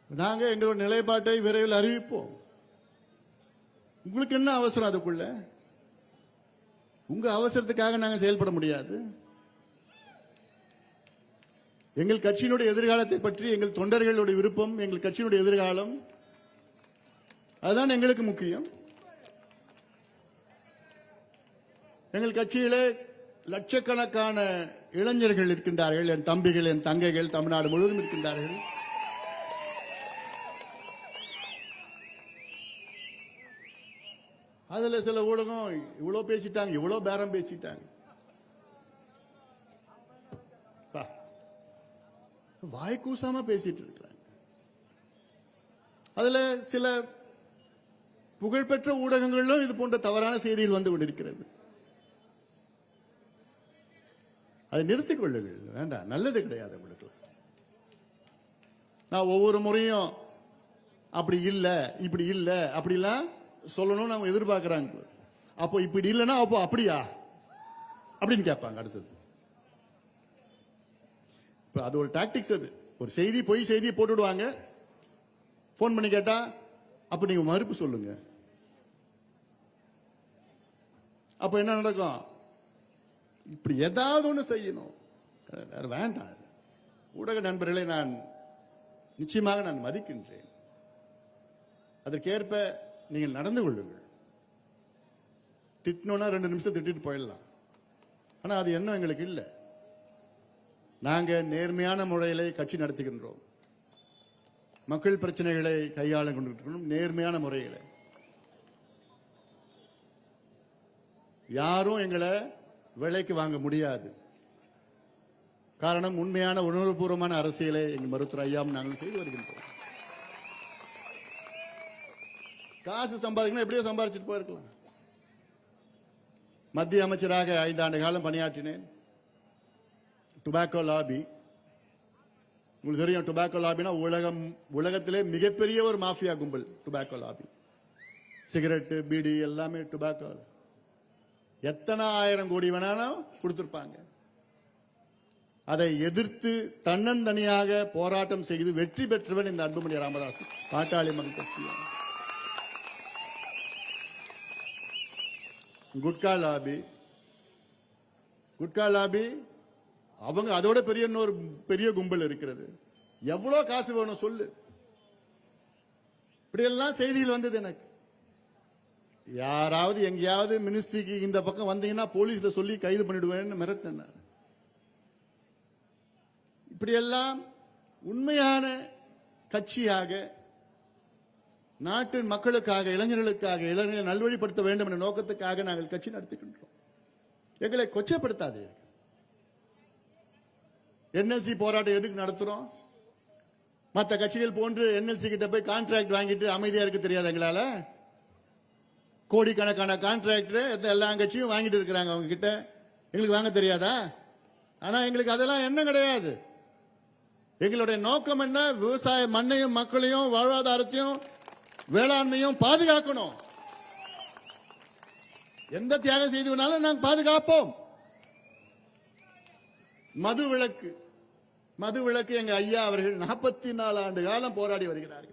நாங்க எங்களோட நிலைப்பாட்டை விரைவில் அறிவிப்போம். உங்களுக்கு என்ன அவசரம்? அதுக்குள்ள உங்க அவசரத்துக்காக நாங்க செயல்பட முடியாது. எங்கள் கட்சியினுடைய எதிர்காலத்தை பற்றி, எங்கள் தொண்டர்களுடைய விருப்பம், எங்கள் கட்சியினுடைய எதிர்காலம், அதுதான் எங்களுக்கு முக்கியம். எங்கள் கட்சியிலே லட்சக்கணக்கான இளைஞர்கள் இருக்கின்றார்கள். என் தம்பிகள், என் தங்கைகள் தமிழ்நாடு முழுவதும் இருக்கின்றார்கள். அதுல சில ஊடகம் இவ்வளவு பேசிட்டாங்க, இவ்வளவு பேரம் பேசிட்டாங்க. வாய் கூசாம பேசிட்டு இருக்கிறாங்க. அதுல சில புகழ்பெற்ற ஊடகங்களிலும் இது போன்ற தவறான செய்திகள் வந்து கொண்டிருக்கிறது. அதை நிறுத்திக் கொள்ளுங்கள். வேண்டாம், நல்லது கிடையாது உங்களுக்கு. நான் ஒவ்வொரு முறையும் அப்படி இல்ல இப்படி இல்ல அப்படிலாம் சொல்லணும்னு அவங்க எதிர்பார்க்கிறாங்க. அப்போ இப்படி இல்லைன்னா அப்போ அப்படியா அப்படின்னு கேட்பாங்க அடுத்தது. இப்ப அது ஒரு டாக்டிக்ஸ். அது ஒரு செய்தி, பொய் செய்தியை போட்டுடுவாங்க. போன் பண்ணி கேட்டா அப்ப நீங்க மறுப்பு சொல்லுங்க. அப்ப என்ன நடக்கும்? இப்படி ஏதாவது ஒண்ணு செய்யணும். வேண்டாம். ஊடக நண்பர்களை நான் நிச்சயமாக நான் மதிக்கின்றேன். அதற்கேற்ப நீங்கள் நடந்து கொள்ளுங்கள். திட்டணும்னா 2 நிமிஷம் திட்டிட்டு போயிடலாம். ஆனா அது என்ன எங்களுக்கு இல்ல. நாங்க நேர்மையான முறையிலே கட்சி நடத்துகின்றோம். மக்கள் பிரச்சனைகளை கையாள கொண்டிருக்கிறோம் நேர்மையான முறையில். யாரும் எங்களை விலைக்கு வாங்க முடியாது. காரணம், உண்மையான உணர்வுபூர்வமான அரசியலை எங்க மருத்துவர் ஐயாவும் நாங்கள் செய்து வருகின்றோம். காசு சம்பாதிக்கணும், எப்படியோ சம்பாதிச்சுட்டு போயிருக்கலாம். மத்திய அமைச்சராக 5 ஆண்டு காலம் பணியாற்றினேன். டுபாக்கோ லாபி, உங்களுக்கு தெரியும். டுபாக்கோ லாபினா உலகத்திலே மிகப்பெரிய ஒரு மாஃபியா கும்பல் டுபாக்கோ லாபி. சிகரெட்டு, பீடி எல்லாமே டுபாக்கோ. எத்தனை 1000 கோடி வேணாலும் கொடுத்திருப்பாங்க. அதை எதிர்த்து தன்னந்தனியாக போராட்டம் செய்து வெற்றி பெற்றவன் இந்த அன்புமணி ராமதாஸ், பாட்டாளி மக்கள் கட்சி. குட்கா லாபி அவங்க அதோட பெரிய கும்பல் இருக்கிறது. எவ்வளவு காசு வேணும் சொல்லு. இப்படி எல்லாம் செய்திகள் வந்தது எனக்கு. யாராவது எங்கேயாவது மினிஸ்ட்ரிக்கு இந்த பக்கம் வந்தீங்கன்னா போலீஸ்ல சொல்லி கைது பண்ணிடுவேன்னு மிரட்டினார். இப்படியெல்லாம் உண்மையான கட்சியாக நாட்டின் மக்களுக்காக, இளைஞர்களுக்காக, இளைஞர்களை நல்வழிப்படுத்த வேண்டும் என்ற நோக்கத்துக்காக நாங்கள் கட்சி நடத்துகின்றோம். எங்களை கொச்சைப்படுத்தாதீர்கள். என்எல்சி போராட்டம் எதுக்கு நடத்துறோம்? மற்ற கட்சிகள் போன்று என்எல்சி கிட்ட போய் கான்ட்ராக்ட் வாங்கிட்டு அமைதியா இருக்க தெரியாது எங்களால. கோடிக்கணக்கான கான்ட்ராக்டர் எல்லா கட்சியும் வாங்கிட்டு இருக்கிறாங்க அவங்க கிட்ட. எங்களுக்கு வாங்க தெரியாதா? ஆனா எங்களுக்கு அதெல்லாம் என்ன கிடையாது. எங்களுடைய நோக்கம் என்ன? விவசாய மண்ணையும் மக்களையும் வாழ்வாதாரத்தையும் வேளாண்மையும் பாதுகாக்கணும். எந்த தியாகம் செய்து வேணாலும் நாங்கள் பாதுகாப்போம். மது விலக்கு எங்க ஐயா அவர்கள் 44 ஆண்டு காலம் போராடி வருகிறார்கள்.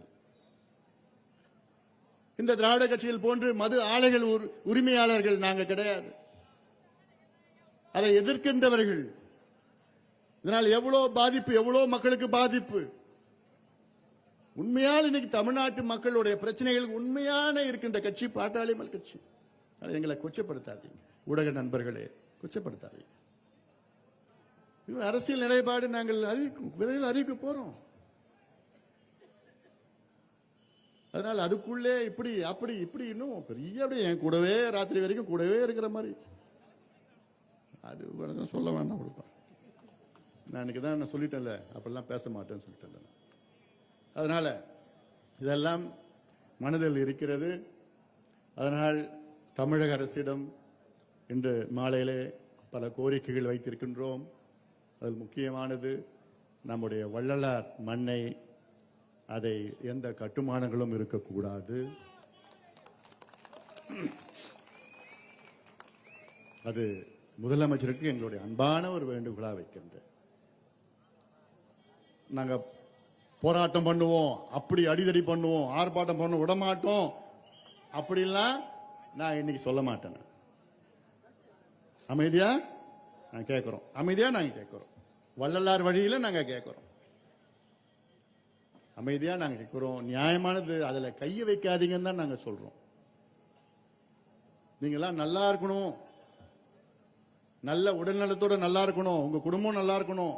இந்த திராவிட கட்சிகள் போன்று மது ஆலைகள் உரிமையாளர்கள் நாங்கள் கிடையாது. அதை எதிர்க்கின்றவர்கள். இதனால் எவ்வளவு பாதிப்பு, எவ்வளவு மக்களுக்கு பாதிப்பு. உண்மையால் இன்னைக்கு தமிழ்நாட்டு மக்களுடைய பிரச்சனைகள் உண்மையான இருக்கின்ற கட்சி பாட்டாளி மக்கள் கட்சி. எங்களை கொச்சப்படுத்தாதீங்க ஊடக நண்பர்களே, கொச்சப்படுத்தாதீங்க. அரசியல் நிலைப்பாடு நாங்கள் விரைவில் அறிவிக்க போறோம். அதனால அதுக்குள்ளே இப்படி அப்படி இப்படி இன்னும் பெரிய அப்படியே என் கூடவே ராத்திரி வரைக்கும் கூடவே இருக்கிற மாதிரி அது சொல்ல வேண்டாம். கொடுப்பேன் நான் இன்னைக்கு தான் நான் சொல்லிட்டேன்ல, அப்படிலாம் பேச மாட்டேன்னு சொல்லிட்டேன்ல. அதனால இதெல்லாம் மனதில் இருக்கிறது. அதனால் தமிழக அரசிடம் இன்று மாலையிலே பல கோரிக்கைகள் வைத்திருக்கின்றோம். அதில் முக்கியமானது நம்முடைய வள்ளலார் மண்ணை, அதை எந்த கட்டுமானங்களும் இருக்கக்கூடாது. அது முதலமைச்சருக்கு எங்களுடைய அன்பான ஒரு வேண்டுகோளாக வைக்கின்றேன். நாங்க போராட்டம் பண்ணுவோம், அப்படி அடிதடி பண்ணுவோம், ஆர்ப்பாட்டம் பண்ண விடமாட்டோம் அப்படிலாம் நான் இன்னைக்கு சொல்ல மாட்டேன். அமைதியா நான் கேட்கிறோம், அமைதியா நாங்க கேட்கிறோம். வள்ளலார் வழியில நாங்க கேட்கிறோம், அமைதியா நாங்க கேட்கிறோம். நியாயமானது, அதுல கையை வைக்காதீங்கன்னு தான் நாங்க சொல்றோம். நீங்க எல்லாம் நல்லா இருக்கணும், நல்ல உடல்நலத்தோட நல்லா இருக்கணும், உங்க குடும்பம் நல்லா இருக்கணும்,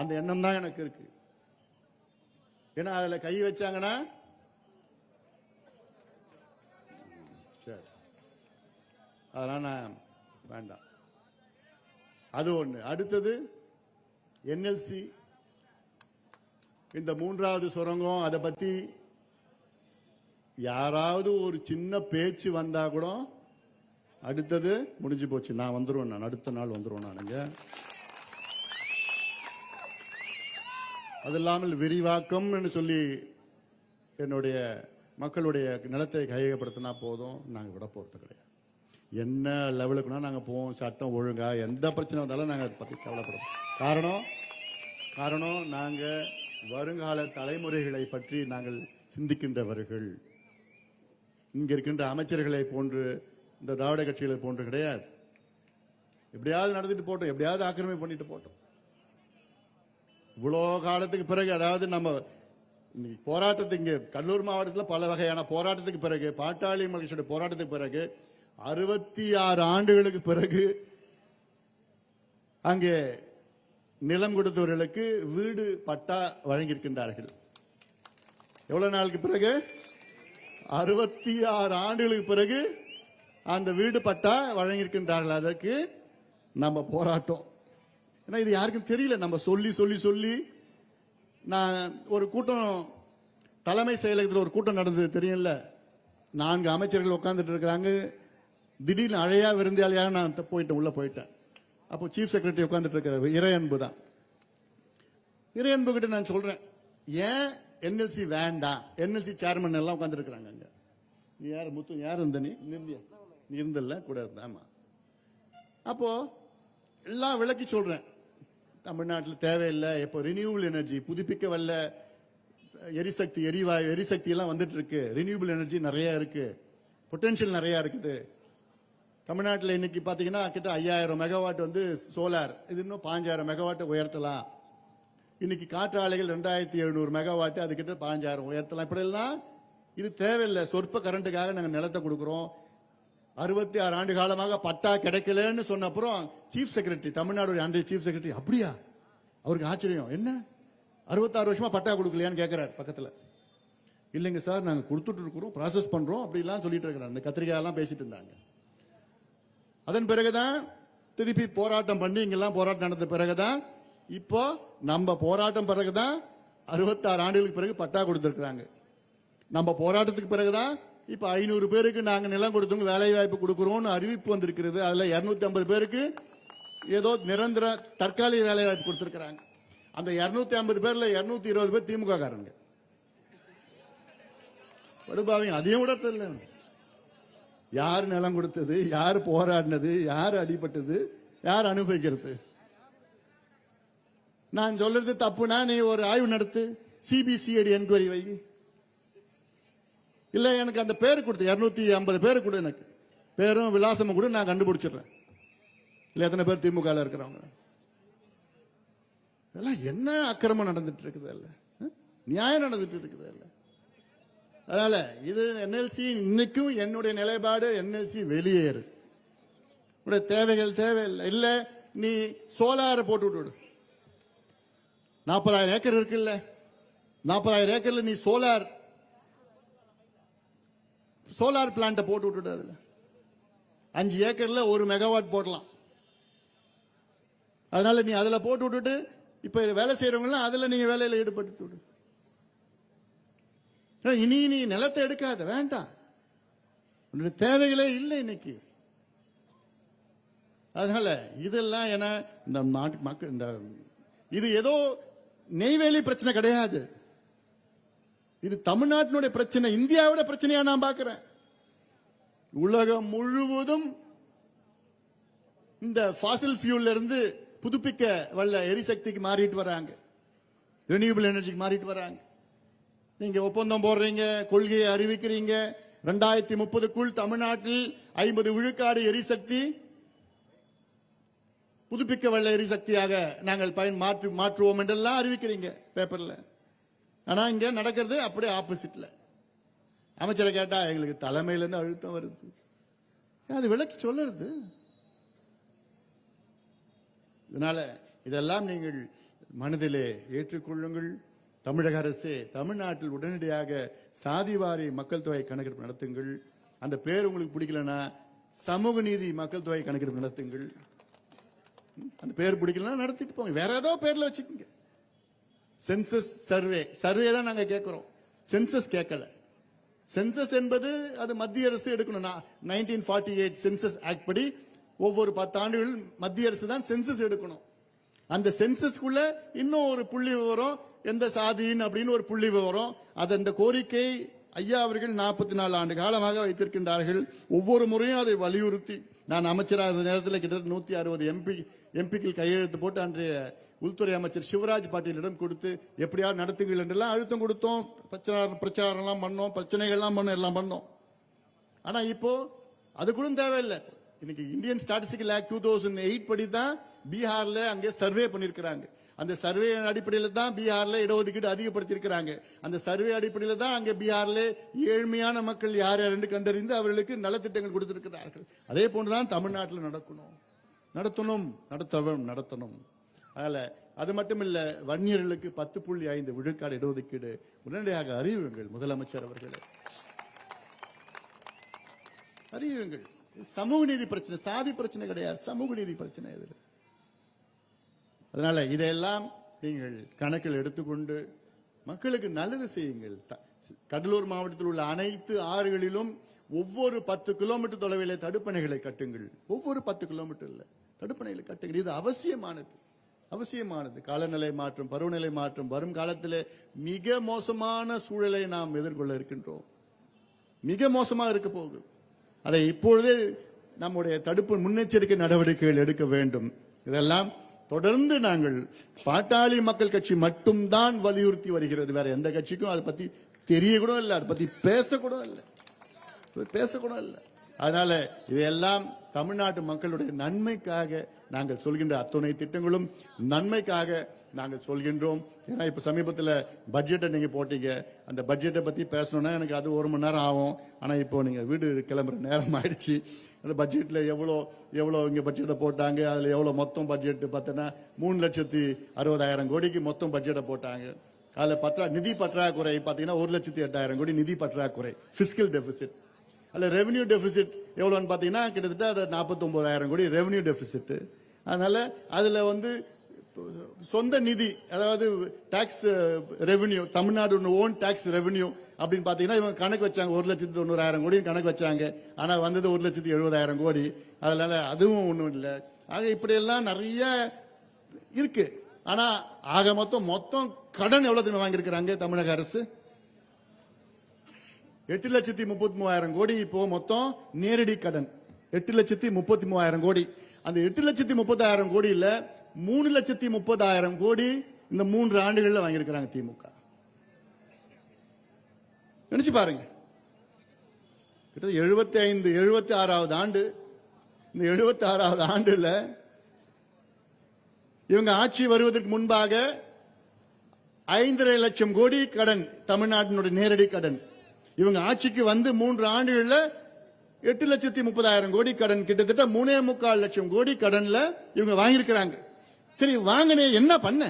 அந்த எண்ணம் தான் எனக்கு இருக்கு. ஏன்னா அதுல கை வச்சாங்கன்னா சரி, அதெல்லாம் நான் வேண்டாம். அது ஒண்ணு. அடுத்தது என்எல்சி, இந்த 3வது சுரங்கம், அதை பத்தி யாராவது ஒரு சின்ன பேச்சு வந்தா கூட அடுத்தது முடிஞ்சு போச்சு, நான் வந்துருவேன், நான் அடுத்த நாள் வந்துருவேன் நானுங்க. அது இல்லாமல் விரிவாக்கம் சொல்லி என்னுடைய மக்களுடைய நிலத்தை கையகப்படுத்தினா போதும், நாங்கள் விட போறது கிடையாது. என்ன லெவலுக்குனா நாங்கள் போவோம், சட்டம் ஒழுங்கா எந்த பிரச்சனை வந்தாலும் நாங்கள் அதை பற்றி கவலைப்படுவோம். காரணம் நாங்கள் வருங்கால தலைமுறைகளை பற்றி நாங்கள் சிந்திக்கின்றவர்கள். இங்க இருக்கின்ற அமைச்சர்களை போன்று இந்த திராவிட கட்சிகளை போன்று கிடையாது. எப்படியாவது நடந்துட்டு போட்டோம், எப்படியாவது ஆக்கிரமிப்பு பண்ணிட்டு போட்டோம். இவ்வளோ காலத்துக்கு பிறகு, அதாவது நம்ம போராட்டத்துக்கு இங்க கடலூர் மாவட்டத்தில் பல வகையான போராட்டத்துக்கு பிறகு, பாட்டாளி மகிழ்ச்சியுடைய போராட்டத்துக்கு பிறகு 66 ஆண்டுகளுக்கு பிறகு அங்கே நிலம் கொடுத்தவர்களுக்கு வீடு பட்டா வழங்கியிருக்கின்றார்கள். எவ்வளவு நாளுக்கு பிறகு? 66 ஆண்டுகளுக்கு பிறகு அந்த வீடு பட்டா வழங்கியிருக்கின்றார்கள். அதற்கு நம்ம போராட்டம். ஏன்னா இது யாருக்கும் தெரியல. நம்ம சொல்லி சொல்லி சொல்லி, நான் ஒரு கூட்டம் தலைமை செயலகத்தில் ஒரு கூட்டம் நடந்தது தெரியும்ல, 4 அமைச்சர்கள் உட்கார்ந்துட்டு இருக்கிறாங்க. திடீர்னு அழையா விருந்தாளியாக நான் போயிட்டேன், உள்ள போயிட்டேன். அப்போ சீஃப் செக்ரட்டரி உட்கார்ந்துட்டு இருக்கிற இறையன்பு தான். இறையன்பு கிட்ட நான் சொல்றேன், ஏன் என்எல்சி வேண்டாம், என்எல்சி சேர்மன் எல்லாம் உட்கார்ந்து இருக்கிறாங்க அங்க. நீ யாரு முத்து, யார் இருந்த? நீ இருந்தல்ல கூட இருந்த. ஆமா. அப்போ எல்லாம் விளக்கி சொல்றேன், தமிழ்நாட்டில் தேவையில்லை, இப்போ ரினியூவபிள் எனர்ஜி, புதுப்பிக்க வல்ல எரிசக்தி, எரிவாயு எரிசக்தி எல்லாம் வந்துட்டு இருக்கு. ரினியூவபிள் எனர்ஜி நிறைய இருக்கு, பொட்டன்ஷியல் நிறைய இருக்குது. தமிழ்நாட்டில் இன்னைக்கு பாத்தீங்கன்னா கிட்ட 5000 மெகாவாட் சோலார், இது இன்னும் 5000 மெகாவாட் உயர்த்தலாம். இன்னைக்கு காற்று ஆலைகள் 2700 மெகாவாட், அது கிட்ட 5000 உயர்த்தலாம். இப்படி எல்லாம் இது தேவையில்லை. சொற்ப கரண்ட்டுக்காக நாங்கள் நிலத்தை கொடுக்கிறோம். 66 ஆண்டு காலமாக பட்டா கிடைக்கலன்னு சொன்ன அப்புறம் சீஃப் செக்ரட்டரி, தமிழ்நாடு அன்றைய சீஃப் செக்ரட்டரி, அப்படியா? அவருக்கு ஆச்சரியம், என்ன 66 வருஷமா பட்டா கொடுக்கலையான்னு கேட்கிறார் பக்கத்துல. இல்லைங்க சார், நாங்க கொடுத்துட்டு இருக்கிறோம், ப்ராசஸ் பண்றோம், அப்படி எல்லாம் சொல்லிட்டு இருக்கிறாங்க. இந்த கத்திரிக்காய் எல்லாம் பேசிட்டு இருந்தாங்க. அதன் பிறகுதான் திருப்பி போராட்டம் பண்ணி, இங்கெல்லாம் போராட்டம் நடந்த பிறகுதான், இப்போ நம்ம போராட்டம் பிறகுதான் 66 ஆண்டுகளுக்கு பிறகு பட்டா கொடுத்திருக்கிறாங்க. நம்ம போராட்டத்துக்கு பிறகுதான் இப்ப 500 பேருக்கு நாங்க நிலம் கொடுத்தவங்க வேலை வாய்ப்பு கொடுக்கிறோம்னு அறிவிப்பு வந்திருக்கிறது. அதுல 250 பேருக்கு ஏதோ நிரந்தர தற்காலிக வேலை வாய்ப்பு கொடுத்திருக்கிறாங்க. அந்த 250 பேர்ல 220 பேர் திமுக காரங்க. படுபாவீங்க. அதையும் கூட தெரியல யார் நிலம் கொடுத்தது, யார் போராடினது, யார் அடிபட்டது, யார் அனுபவிக்கிறது. நான் சொல்றது தப்புனா நீ ஒரு ஆய்வு நடத்து, சிபிசிஐடி என்கொயரி வை. இல்ல எனக்கு அந்த பேரு கொடுத்து 250 பேரு கொடு, எனக்கு பேரும் விலாசமும் கூட நான் கண்டுபிடிச்சிடுறேன். இல்ல எத்தனை பேர் திமுக இருக்கிறவங்க. இதெல்லாம் என்ன அக்கிரமம் நடந்துட்டு இருக்குது, இல்ல நியாயம் நடந்துட்டு இருக்குது இல்ல. அதனால இது என்எல்சி, இன்னைக்கும் என்னுடைய நிலைப்பாடு, என்எல்சி வெளியேறு. தேவைகள் தேவையில்லை. இல்ல நீ சோலார போட்டு விட்டு, 40,000 ஏக்கர் இருக்குல்ல, 40,000 ஏக்கர்ல நீ சோலார் பிளான்ட் போட்டு விட்டு, அதுல 5 ஏக்கர்ல 1 மெகாவாட் போடலாம். அதனால நீ அதுல போட்டு விட்டுட்டு, இப்ப வேலை செய்யறவங்க அதுல நீங்க வேலையில ஈடுபடுத்தி விடு. இனி நீ நிலத்தை எடுக்காத, வேண்டாம், உன்னுடைய தேவைகளே இல்லை இன்னைக்கு. அதனால இதெல்லாம் என இந்த நாட்டு மக்கள், இந்த இது ஏதோ நெய்வேலி பிரச்சனை கிடையாது, இது தமிழ்நாட்டினுடைய பிரச்சனை, இந்தியாவோட பிரச்சனையா நான் பார்க்கிறேன். உலகம் முழுவதும் இந்த ஃபாசில் ஃபியூல்ல இருந்து புதுப்பிக்க வல்ல எரிசக்திக்கு மாறிட்டு வராங்க, ரினியூவபிள் எனர்ஜிக்கு மாறிட்டு வராங்க. நீங்க ஒப்பந்தம் போடுறீங்க, கொள்கையை அறிவிக்கிறீங்க, 2030க்குள் தமிழ்நாட்டில் 50 விழுக்காடு எரிசக்தி புதுப்பிக்க வல்ல எரிசக்தியாக நாங்கள் மாற்றுவோம் என்றெல்லாம் அறிவிக்கிறீங்க பேப்பர்ல. ஆனா இங்க நடக்கிறது அப்படியே ஆப்போசிட்ல. அமைச்சரை கேட்டா எங்களுக்கு தலைமையில இருந்து அழுத்தம் வருது, அது விளக்கி சொல்லுறது. இதனால இதெல்லாம் நீங்கள் மனதிலே ஏற்றுக்கொள்ளுங்கள். தமிழக அரசே தமிழ்நாட்டில் உடனடியாக சாதிவாரி மக்கள் தொகை கணக்கெடுப்பு நடத்துங்கள். அந்த பேர் உங்களுக்கு பிடிக்கலன்னா சமூக நீதி மக்கள் தொகை கணக்கெடுப்பு நடத்துங்கள். அந்த பேர் பிடிக்கலன்னா நடத்திட்டு போங்க, வேற ஏதோ பேர்ல வச்சுக்கோங்க. சென்சஸ் சர்வே தான் நாங்க கேட்கிறோம், சென்சஸ் கேட்கல. சென்சஸ் என்பது அது மத்திய அரசு எடுக்கணும். 1948 சென்சஸ் ஆக்ட் படி ஒவ்வொரு 10 ஆண்டுகள் மத்திய அரசு தான் சென்சஸ் எடுக்கணும். அந்த சென்சஸ்க்குள்ள இன்னும் ஒரு புள்ளி விவரம், எந்த சாதியின் அப்படின்னு ஒரு புள்ளி விவரம், அது அந்த கோரிக்கை ஐயா அவர்கள் 44 ஆண்டு காலமாக வைத்திருக்கின்றார்கள். ஒவ்வொரு முறையும் அதை வலியுறுத்தி நான் அமைச்சராக நேரத்தில் கிட்டத்தட்ட 160 எம்பிக்கள் கையெழுத்து போட்டு அன்றைய உள்துறை அமைச்சர் சிவராஜ் பாட்டீலிடம் கொடுத்து எப்படியாவது நடத்துங்கள் என்றெல்லாம் அழுத்தம் கொடுத்தோம். பிரச்சாரம் எல்லாம் பண்ணோம், பிரச்சனைகள்லாம் எல்லாம் பண்ணோம். ஆனா இப்போ அது கூட தேவையில்லை. இன்னைக்கு இந்தியன் ஸ்டாட்டிஸ்டிக்கல் ஆக்ட் 2008 படி தான் பீகார்ல அங்கே சர்வே பண்ணிருக்கிறாங்க. அந்த சர்வே அடிப்படையில் தான் பீகார்ல இடஒதுக்கீடு அதிகப்படுத்தியிருக்கிறாங்க. அந்த சர்வே அடிப்படையில் தான் அங்கே பீகார்ல ஏழ்மையான மக்கள் யார் யார் கண்டறிந்து அவர்களுக்கு நலத்திட்டங்கள் கொடுத்திருக்கிறார்கள். அதே போன்றுதான் தமிழ்நாட்டில் நடத்தணும். அதனால அது மட்டும் இல்ல, வன்னியர்களுக்கு 10.5 விழுக்காடு இடஒதுக்கீடு உடனடியாக அறிவியுங்கள் முதலமைச்சர் அவர்களே, அறிவியுங்கள். சமூக நீதி பிரச்சனை, சாதி பிரச்சனை கிடையாது, சமூக நீதி பிரச்சனை இதுல. அதனால இதையெல்லாம் நீங்கள் கணக்கில் எடுத்துக்கொண்டு மக்களுக்கு நல்லது செய்யுங்கள். கடலூர் மாவட்டத்தில் உள்ள அனைத்து ஆறுகளிலும் ஒவ்வொரு 10 கிலோமீட்டர் தொலைவிலே தடுப்பணைகளை கட்டுங்கள். ஒவ்வொரு 10 கிலோமீட்டர்ல தடுப்பணைகளை கட்டுங்கள். இது அவசியமானது. காலநிலை மாற்றம், பருவநிலை மாற்றம் வரும் காலத்திலே மிக மோசமான சூழலை நாம் எதிர்கொள்ள இருக்கின்றோம். மிக மோசமா இருக்க போகுது. அதை இப்பொழுதே நம்முடைய தடுப்பு முன்னெச்சரிக்கை நடவடிக்கைகள் எடுக்க வேண்டும். இதெல்லாம் தொடர்ந்து நாங்கள் பாட்டாளி மக்கள் கட்சி மட்டும்தான் வலியுறுத்தி வருகிறது. வேற எந்த கட்சிக்கும் அதை பத்தி தெரிய கூட இல்லை, அதை பத்தி பேசக்கூட இல்லை. அதனால இதையெல்லாம் தமிழ்நாட்டு மக்களுடைய நன்மைக்காக நாங்கள் சொல்கின்ற அத்துணை திட்டங்களும் நன்மைக்காக நாங்கள் சொல்கின்றோம். ஏன்னா இப்ப சமீபத்தில் பட்ஜெட்டை நீங்க போட்டீங்க. அந்த பட்ஜெட்டை பத்தி பேசணும்னா எனக்கு அது 1 மணி நேரம் ஆகும். ஆனா இப்போ நீங்க வீடு கிளம்புற நேரம் ஆயிடுச்சு. அந்த பட்ஜெட்ல எவ்வளவு இங்க பட்ஜெட்டை போட்டாங்க, அதுல எவ்வளவு மொத்தம் பட்ஜெட் பார்த்தீங்கன்னா 3,60,000 கோடிக்கு மொத்தம் பட்ஜெட்டை போட்டாங்க. அதுல நிதி பற்றாக்குறை பாத்தீங்கன்னா 1,08,000 கோடி நிதி பற்றாக்குறை, பிஸ்கல் டெபிசிட். அதுல ரெவென்யூ டெபிசிட் எவ்வளவுன்னு பாத்தீங்கன்னா கிட்டத்தட்ட 49,000 கோடி ரெவென்யூ டெபிசிட். அதனால அதுல சொந்த நிதி, அதாவது tax revenue, Tamil Nadu own tax revenue அப்படின்னு பாத்தீங்கன்னா இவங்க கணக்கு வச்சாங்க 1,90,000 கோடி கணக்கு வச்சாங்க. ஆனா வந்தது 1,70,000 கோடி. அதனால அதுவும் ஒண்ணும் இல்லை. ஆக இப்படி எல்லாம் நிறைய இருக்கு. ஆனா ஆக மொத்தம் கடன் எவ்வளவு வாங்கியிருக்கிறாங்க தமிழக அரசு? 8,33,000 கோடி. இப்போ மொத்தம் நேரடி கடன் 8,33,000 கோடி. அந்த 8,30,000 கோடியில 3,30,000 கோடி இந்த 3 ஆண்டுகள்ல வாங்கியிருக்கிறாங்க திமுக. நினைச்சு பாருங்க. கிட்டத்தட்ட 76வது ஆண்டு. இந்த 76வது ஆண்டுல இவங்க ஆட்சி வருவதற்கு முன்பாக 5,5 லட்சம் கோடி கடன், தமிழ்நாட்டினுடைய நேரடி கடன். இவங்க ஆட்சிக்கு வந்து 3 ஆண்டுகள்ல 8,30,000 கோடி கடன், கிட்டத்தட்ட 3,4 லட்சம் கோடி கடன்ல இவங்க வாங்கியிருக்கிறாங்க. சரி, வாங்கினே என்ன பண்ண?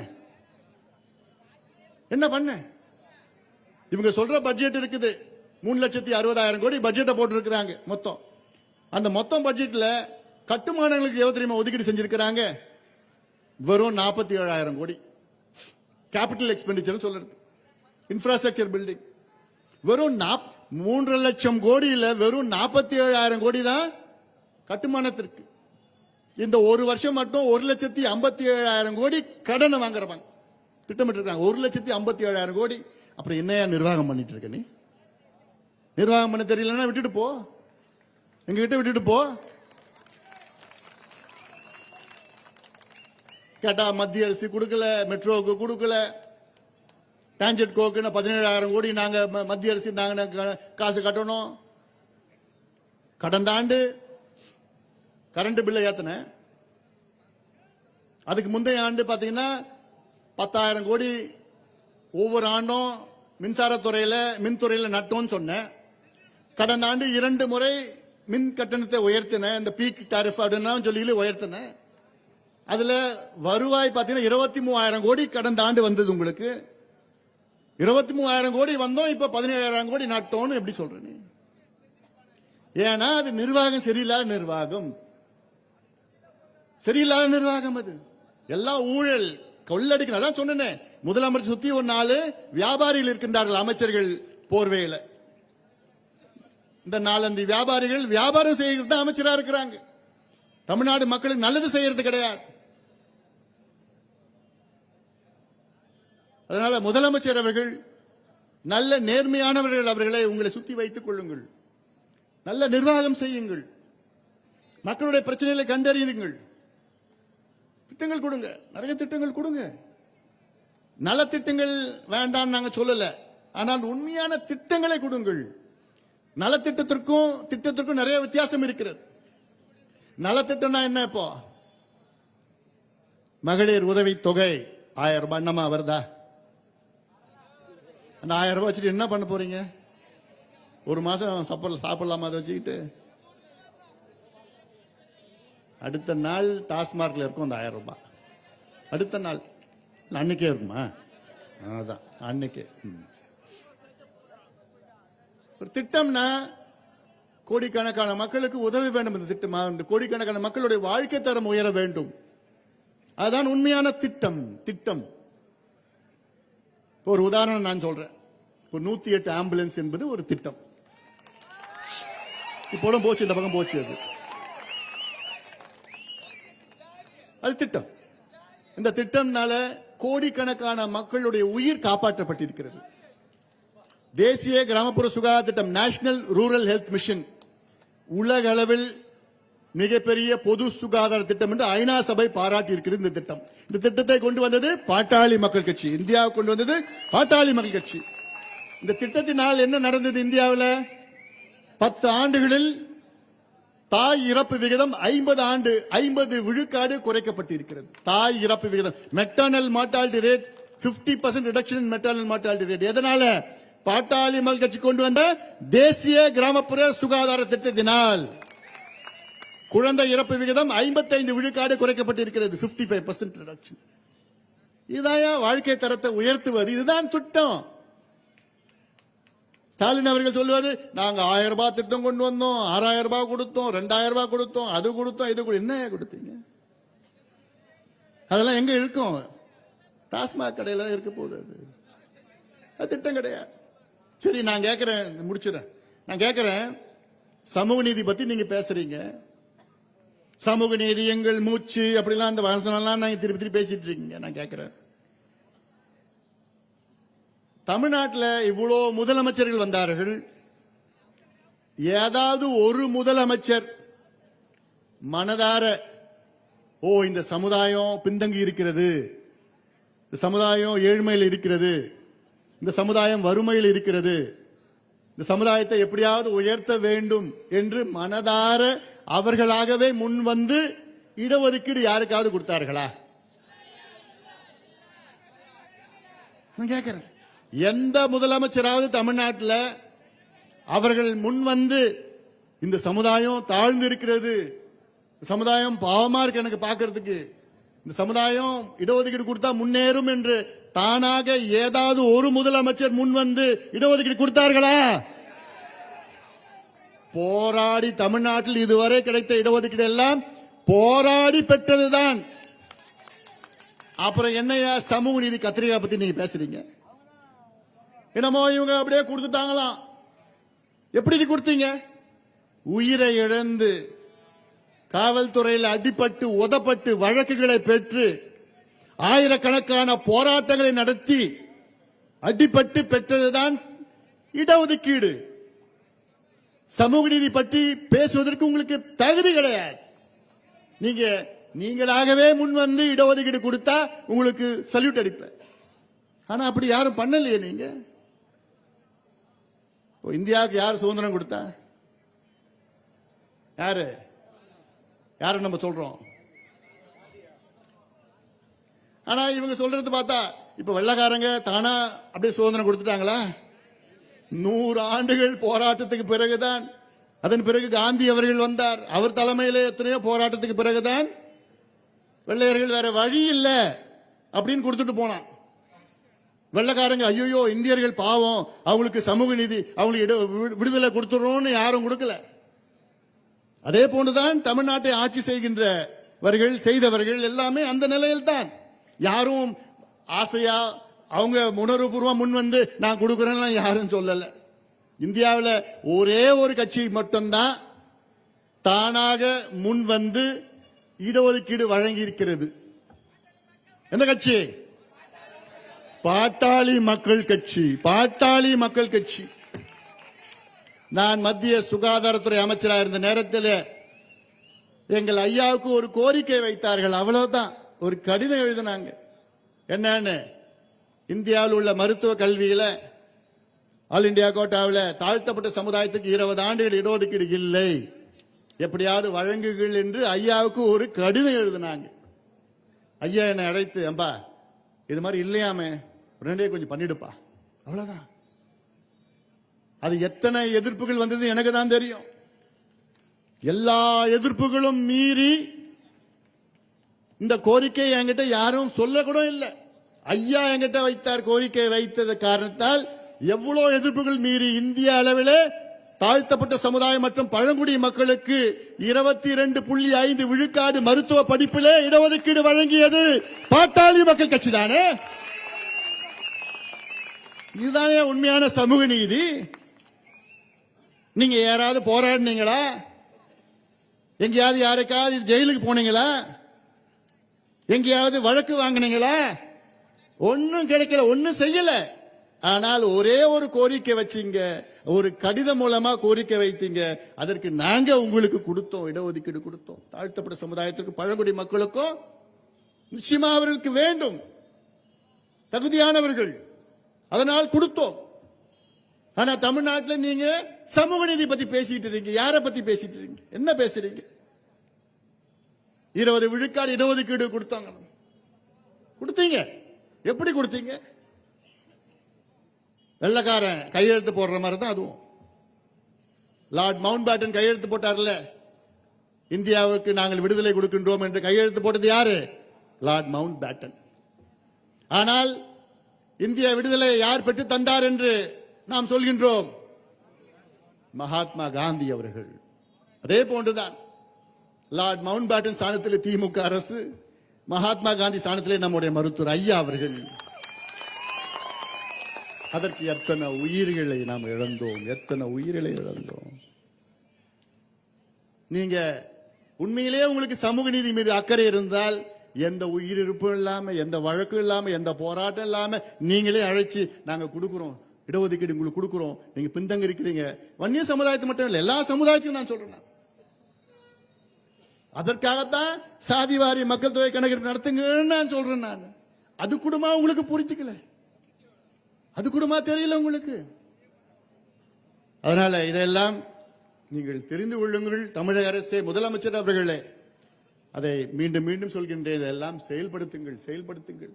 இவங்க சொல்ற பட்ஜெட் இருக்குது 3,60,000 கோடி பட்ஜெட்டை போட்டு இருக்கிறாங்க மொத்தம். அந்த மொத்தம் பட்ஜெட்ல கட்டுமானங்களுக்கு எவ்வளவு தெரியுமா ஒதுக்கீடு செஞ்சிருக்கிறாங்க? வெறும் 47,000 கோடி. கேபிட்டல் எக்ஸ்பெண்டிச்சர் சொல்றது, இன்ஃப்ராஸ்ட்ரக்சர் பில்டிங். வெறும் 3 லட்சம் கோடியில வெறும் 47,000 கோடி தான் கட்டுமானத்திற்கு. இந்த ஒரு வருஷம் மட்டும் 1,57,000 கோடி கடனை வாங்குறவங்க திட்டமிட்டு இருக்காங்க. 1,57,000 கோடி. அப்புறம் என்னையா நிர்வாகம் பண்ணிட்டு இருக்க நீ? நிர்வாகம் பண்ண தெரியலன்னா விட்டுட்டு போ, எங்க கிட்ட விட்டுட்டு போ. கேட்டா மத்திய அரசு கொடுக்கல, மெட்ரோவுக்கு கொடுக்கல, டான்ஜெட் கோக்கு 17,000 கோடி நாங்க மத்திய அரசு நாங்க காசு கட்டணும். கடந்த ஆண்டு கரண்ட் பில்லை ஏத்தன, அதுக்கு முந்தைய ஆண்டு பாத்தீங்கன்னா 10,000 கோடி ஒவ்வொரு ஆண்டும் மின்சாரத்துறையில மின்துறையில நட்டோம்னு சொன்னேன். கடந்த ஆண்டு 2 முறை மின் கட்டணத்தை உயர்த்தின, இந்த பீக் டாரிஃப் அப்படின்னு சொல்லி உயர்த்தின. அதுல வருவாய் பாத்தீங்கன்னா 23,000 கோடி கடந்த ஆண்டு வந்தது. உங்களுக்கு 23,000 கோடி வந்தோம், இப்ப 17,000 கோடி நட்டோம்னு எப்படி சொல்ற நீ? ஏன்னா அது நிர்வாகம் சரியில்லாத நிர்வாகம், அது எல்லாம் ஊழல் கொள்ளடிக்கணும். அதான் சொன்னேன், முதலமைச்சர் சுத்தி ஒரு 4 வியாபாரிகள் இருக்கின்றார்கள் அமைச்சர்கள் போர்வையில. இந்த நாலந்தி வியாபாரிகள் வியாபாரம் செய்யறது தான் அமைச்சரா இருக்கிறாங்க. தமிழ்நாடு மக்களுக்கு நல்லது செய்யறது கிடையாது. அதனால முதலமைச்சர் அவர்கள் நல்ல நேர்மையானவர்கள், அவர்களை உங்களை சுத்தி வைத்துக் கொள்ளுங்கள், நல்ல நிர்வாகம் செய்யுங்கள், மக்களுடைய பிரச்சனைகளை கண்டறியுங்கள், திட்டங்கள் கொடுங்க, நிறைய திட்டங்கள் கொடுங்க. நலத்திட்டங்கள் வேண்டாம் நாங்க சொல்லல, ஆனால் உண்மையான திட்டங்களை கொடுங்கள். நலத்திட்டத்திற்கும் நிறைய வித்தியாசம் இருக்கிறது. நலத்திட்டம்னா என்ன? இப்போ மகளிர் உதவி தொகை 1000 ரூபாய் என்னமா வருதா? அந்த 1000 ரூபாய் வச்சுட்டு என்ன பண்ண போறீங்க? ஒரு மாசம் சாப்பிடலாமா அதை வச்சுக்கிட்டு? அடுத்த நாள் டாஸ்மார்க்ல இருக்கும் அந்த 1000 ரூபாய். அடுத்த நாள் அன்னைக்கே இருக்குமா? அதான் அன்னைக்கே. ஒரு திட்டம்னா கோடிக்கணக்கான மக்களுக்கு உதவி வேண்டும். இந்த திட்டமா இந்த கோடிக்கணக்கான மக்களுடைய வாழ்க்கை தரம் உயர வேண்டும். அதுதான் உண்மையான திட்டம். ஒரு உதாரணம் நான் சொல்றேன். இப்போ 108 ஆம்புலன்ஸ் என்பது ஒரு திட்டம். இப்போ போச்சு, இந்த பக்கம் போச்சு. அது திட்டம். இந்த திட்டம்னால கோடிக்கணக்கான மக்களுடைய உயிர் காப்பாற்றப்பட்டிருக்கிறது. தேசிய கிராமப்புற சுகாதார திட்டம், நேஷனல் ரூரல் ஹெல்த் மிஷன், உலக அளவில் மிகப்பெரிய பொது சுகாதார திட்டம் என்று ஐநா சபை பாராட்டி இருக்கிறது. இந்த திட்டம், இந்த திட்டத்தை கொண்டு வந்தது பாட்டாளி மக்கள் கட்சி, இந்தியாவுக்கு கொண்டு வந்தது பாட்டாளி மக்கள் கட்சி. இந்த திட்டத்தினால் என்ன நடந்தது? இந்தியாவில் 10 ஆண்டுகளில் தாய் இறப்பு விகிதம் 50 விழுக்காடு குறைக்கப்பட்டிருக்கிறது. தாய் இறப்பு விகிதம், மெட்டர்னல் மார்டாலிட்டி ரேட் 50% ரிடக்ஷன் இன் மெட்டர்னல் மார்டாலிட்டி ரேட். எதனால? பாட்டாளி மக்கள் கட்சி கொண்டு வந்த தேசிய கிராமப்புற சுகாதார திட்டத்தினால் குழந்தை இறப்பு விகிதம் 55 விழுக்காடு குறைக்கப்பட்டிருக்கிறது. 55% ரிடக்ஷன். இதுதான் வாழ்க்கை தரத்தை உயர்த்துவது. இதுதான் திட்டம். ஸ்டாலின் அவர்கள் சொல்லுவாரு, நாங்க 1000 ரூபாய் திட்டம் கொண்டு வந்தோம், 6000 ரூபாய் கொடுத்தோம், 2000 ரூபாய் கொடுத்தோம், அது கொடுத்தோம், இது என்ன கொடுத்தீங்க? அதெல்லாம் எங்க இருக்கும்? டாஸ்மாக் கடையில இருக்க போகுது. அது திட்டம் கிடையாது. சரி, நான் கேட்கிறேன், முடிச்சுறேன். நான் கேட்கிறேன், சமூக நீதி பத்தி நீங்க பேசுறீங்க. சமூக நீதி எங்கள் மூச்சு அப்படிலாம் அந்த வாசனெல்லாம் நீங்க திருப்பி பேசிட்டு இருக்கீங்க. நான் கேட்கிறேன், தமிழ்நாட்டில் இவ்வளோ முதலமைச்சர்கள் வந்தார்கள், ஏதாவது ஒரு முதலமைச்சர் மனதார இந்த சமுதாயம் பின்தங்கி இருக்கிறது, இந்த சமுதாயம் ஏழ்மையில் இருக்கிறது, இந்த சமுதாயம் வறுமையில் இருக்கிறது, இந்த சமுதாயத்தை எப்படியாவது உயர்த்த வேண்டும் என்று மனதார அவர்களாகவே முன் வந்து இடஒதுக்கீடு யாருக்காவது கொடுத்தார்களா? நான் கேட்கிறேன், எந்த முதலமைச்சராவது தமிழ்நாட்டில் அவர்கள் முன் வந்து இந்த சமுதாயம் தாழ்ந்து இருக்கிறது, சமுதாயம் பாவமா இருக்கு எனக்கு பார்க்கிறதுக்கு, இந்த சமுதாயம் இடஒதுக்கீடு கொடுத்தா முன்னேறும் என்று தானாக ஏதாவது ஒரு முதலமைச்சர் முன் வந்து இடஒதுக்கீடு கொடுத்தார்களா? போராடி தமிழ்நாட்டில் இதுவரை கிடைத்த இடஒதுக்கீடு எல்லாம் போராடி பெற்றதுதான். அப்புறம் என்னையா சமூக நீதி கத்திரிக்காய் பத்தி நீங்க பேசுறீங்க? என்னமோ இவங்க அப்படியே கொடுத்துட்டாங்களாம். எப்படி கொடுத்தீங்க? உயிரை இழந்து காவல்துறையில் அடிபட்டு உதப்பட்டு வழக்குகளை பெற்று ஆயிரக்கணக்கான போராட்டங்களை நடத்தி அடிபட்டு பெற்றதுதான் இடஒதுக்கீடு. சமூக நீதி பற்றி பேசுவதற்கு உங்களுக்கு தகுதி கிடையாது. நீங்களாகவே முன் வந்து இடஒதுக்கீடு கொடுத்தா உங்களுக்கு சல்யூட் அடிப்பேன். ஆனா அப்படி யாரும் பண்ணலையே. நீங்க இந்தியாவுக்கு யார் சுதந்திரம் கொடுத்தா? யாரு நம்ம சொல்றோம்? ஆனா இவங்க சொல்றது பார்த்தா இப்ப வெள்ளக்காரங்க தானா அப்படியே சுதந்திரம் கொடுத்துட்டாங்களா? 100 ஆண்டுகள் போராட்டத்துக்கு பிறகுதான், அதன் பிறகு காந்தி அவர்கள் வந்தார். அவர் தலைமையில எத்தனையோ போராட்டத்துக்கு பிறகுதான் வெள்ளையர்கள் வேற வழி இல்லை அப்படின்னு கொடுத்துட்டு போனான். வெள்ளக்காரங்க ஐயோ இந்தியர்கள் பாவம், அவங்களுக்கு சமூக நீதி, அவங்களுக்கு விடுதலை கொடுத்துறோம்னு யாரும் கொடுக்கல. அதே போன்றுதான் தமிழ்நாட்டை ஆட்சி செய்கின்றவர்கள் செய்தவர்கள் எல்லாமே அந்த நிலையில் தான். யாரும் ஆசையா அவங்க உணர்வுபூர்வம் முன் வந்து நான் கொடுக்கிறேன் யாரும் சொல்லல. இந்தியாவில் ஒரே ஒரு கட்சி மட்டும்தான் தானாக முன் வந்து இடஒதுக்கீடு வழங்கி இருக்கிறது. எந்த கட்சி? பாட்டாளி மக்கள் கட்சி. பாட்டாளி மக்கள் கட்சி. நான் மத்திய சுகாதாரத்துறை அமைச்சராக இருந்த நேரத்தில் எங்கள் ஐயாவுக்கு ஒரு கோரிக்கை வைத்தார்கள். அவ்வளவுதான். ஒரு கடிதம் எழுதினாங்க. என்னன்னு, இந்தியாவில் உள்ள மருத்துவ கல்வியில ஆல் இந்தியா கோட்டாவில் தாழ்த்தப்பட்ட சமுதாயத்துக்கு 20 ஆண்டுகள் இடஒதுக்கீடு இல்லை, எப்படியாவது வழங்குகள் என்று ஐயாவுக்கு ஒரு கடிதம் எழுதினாங்க. ஐயா என்னை அழைத்து, அம்பா இது மாதிரி இல்லையாமே, உடனே கொஞ்சம் பண்ணிடுப்பா. அவ்வளவுதான். அது எத்தனை எதிர்ப்புகள் வந்தது எனக்கு தான் தெரியும். எல்லா எதிர்ப்புகளும் மீறி இந்த கோரிக்கை என்கிட்ட யாரும் சொல்ல கூட இல்லை. ஐயா என்கிட்ட வைத்தார். கோரிக்கை வைத்தது காரணத்தால் எவ்வளவு எதிர்ப்புகள் மீறி இந்திய அளவிலே தாழ்த்தப்பட்ட சமுதாயம் மற்றும் பழங்குடி மக்களுக்கு 22.5 விழுக்காடு மருத்துவ படிப்பிலே இடஒதுக்கீடு வழங்கியது பாட்டாளி மக்கள் கட்சி தானே. இதுதானே உண்மையான சமூக நீதி. நீங்க யாராவது போராடினீங்களா? எங்கேயாவது யாருக்காவது ஜெயிலுக்கு போனீங்களா? எங்கேயாவது வழக்கு வாங்கினீங்களா? ஒன்னும் கிடைக்கல, ஒன்னும் செய்யல. ஆனால் ஒரே ஒரு கோரிக்கை வச்சீங்க, ஒரு கடிதம் மூலமா கோரிக்கை வைத்தீங்க. அதற்கு நாங்க உங்களுக்கு கொடுத்தோம், இடஒதுக்கீடு கொடுத்தோம். தாழ்த்தப்பட்ட சமுதாயத்திற்கு பழங்குடி மக்களுக்கும் நிச்சயமா அவர்களுக்கு வேண்டும், தகுதியானவர்கள், அதனால் கொடுத்தோம். ஆனா தமிழ்நாட்டில் நீங்க சமூக நீதி பத்தி பேசிட்டு இருக்கீங்க. யாரை பத்தி பேசிட்டு இருக்கீங்க? என்ன பேசுறீங்க? 20 விழுக்காடு இடஒதுக்கீடு கொடுத்தாங்க. கொடுத்தீங்க. எப்படி கொடுத்தீங்க? வெள்ளக்காரன் கையெழுத்து போடுற மாதிரி தான் அதுவும். லார்ட் மவுண்ட் பேட்டன் கையெழுத்து போட்டார்ல, இந்தியாவுக்கு நாங்கள் விடுதலை கொடுக்கின்றோம் என்று கையெழுத்து போட்டது யாரு? Lord Mountbatten. ஆனால் இந்திய விடுதலை யார் பெற்று தந்தார் என்று நாம் சொல்கின்றோம்? மகாத்மா காந்தி அவர்கள். அதே போன்றுதான் லார்ட் மவுண்ட் பேட்டன் ஸ்தானத்தில் திமுக அரசு, மகாத்மா காந்தி ஸ்தானத்திலே நம்முடைய மருத்துவர் ஐயா அவர்கள். அதற்கு எத்தனை உயிர்களை நாம் இழந்தோம், எத்தனை உயிர்களை இழந்தோம். நீங்க உண்மையிலேயே உங்களுக்கு சமூக நீதி மீது அக்கறை இருந்தால் எந்த உயிரிழப்பும் இல்லாம, எந்த வழக்கும் இல்லாம, எந்த போராட்டம் இல்லாம நீங்களே அழைச்சி நாங்க கொடுக்கிறோம், இடஒதுக்கீடு உங்களுக்கு கொடுக்கிறோம், நீங்க பின்தங்க இருக்கிறீங்க. வன்னிய சமுதாயத்தை மட்டும் இல்லை, எல்லா சமுதாயத்தையும் நான் சொல்றேன். அதற்காகத்தான் சாதிவாரி மக்கள் தொகை கணக்கெடுப்பு நடத்துங்கன்னு நான் சொல்றேன். நான் அது கூடமா உங்களுக்கு புரிஞ்சுக்கல, அது கூடமா தெரியல உங்களுக்கு. அதனால இதெல்லாம் நீங்கள் தெரிந்து கொள்ளுங்கள். தமிழக அரசே, முதலமைச்சர் அவர்களே, அதை மீண்டும் மீண்டும் சொல்கின்றேன், இதெல்லாம் செயல்படுத்துங்கள், செயல்படுத்துங்கள்.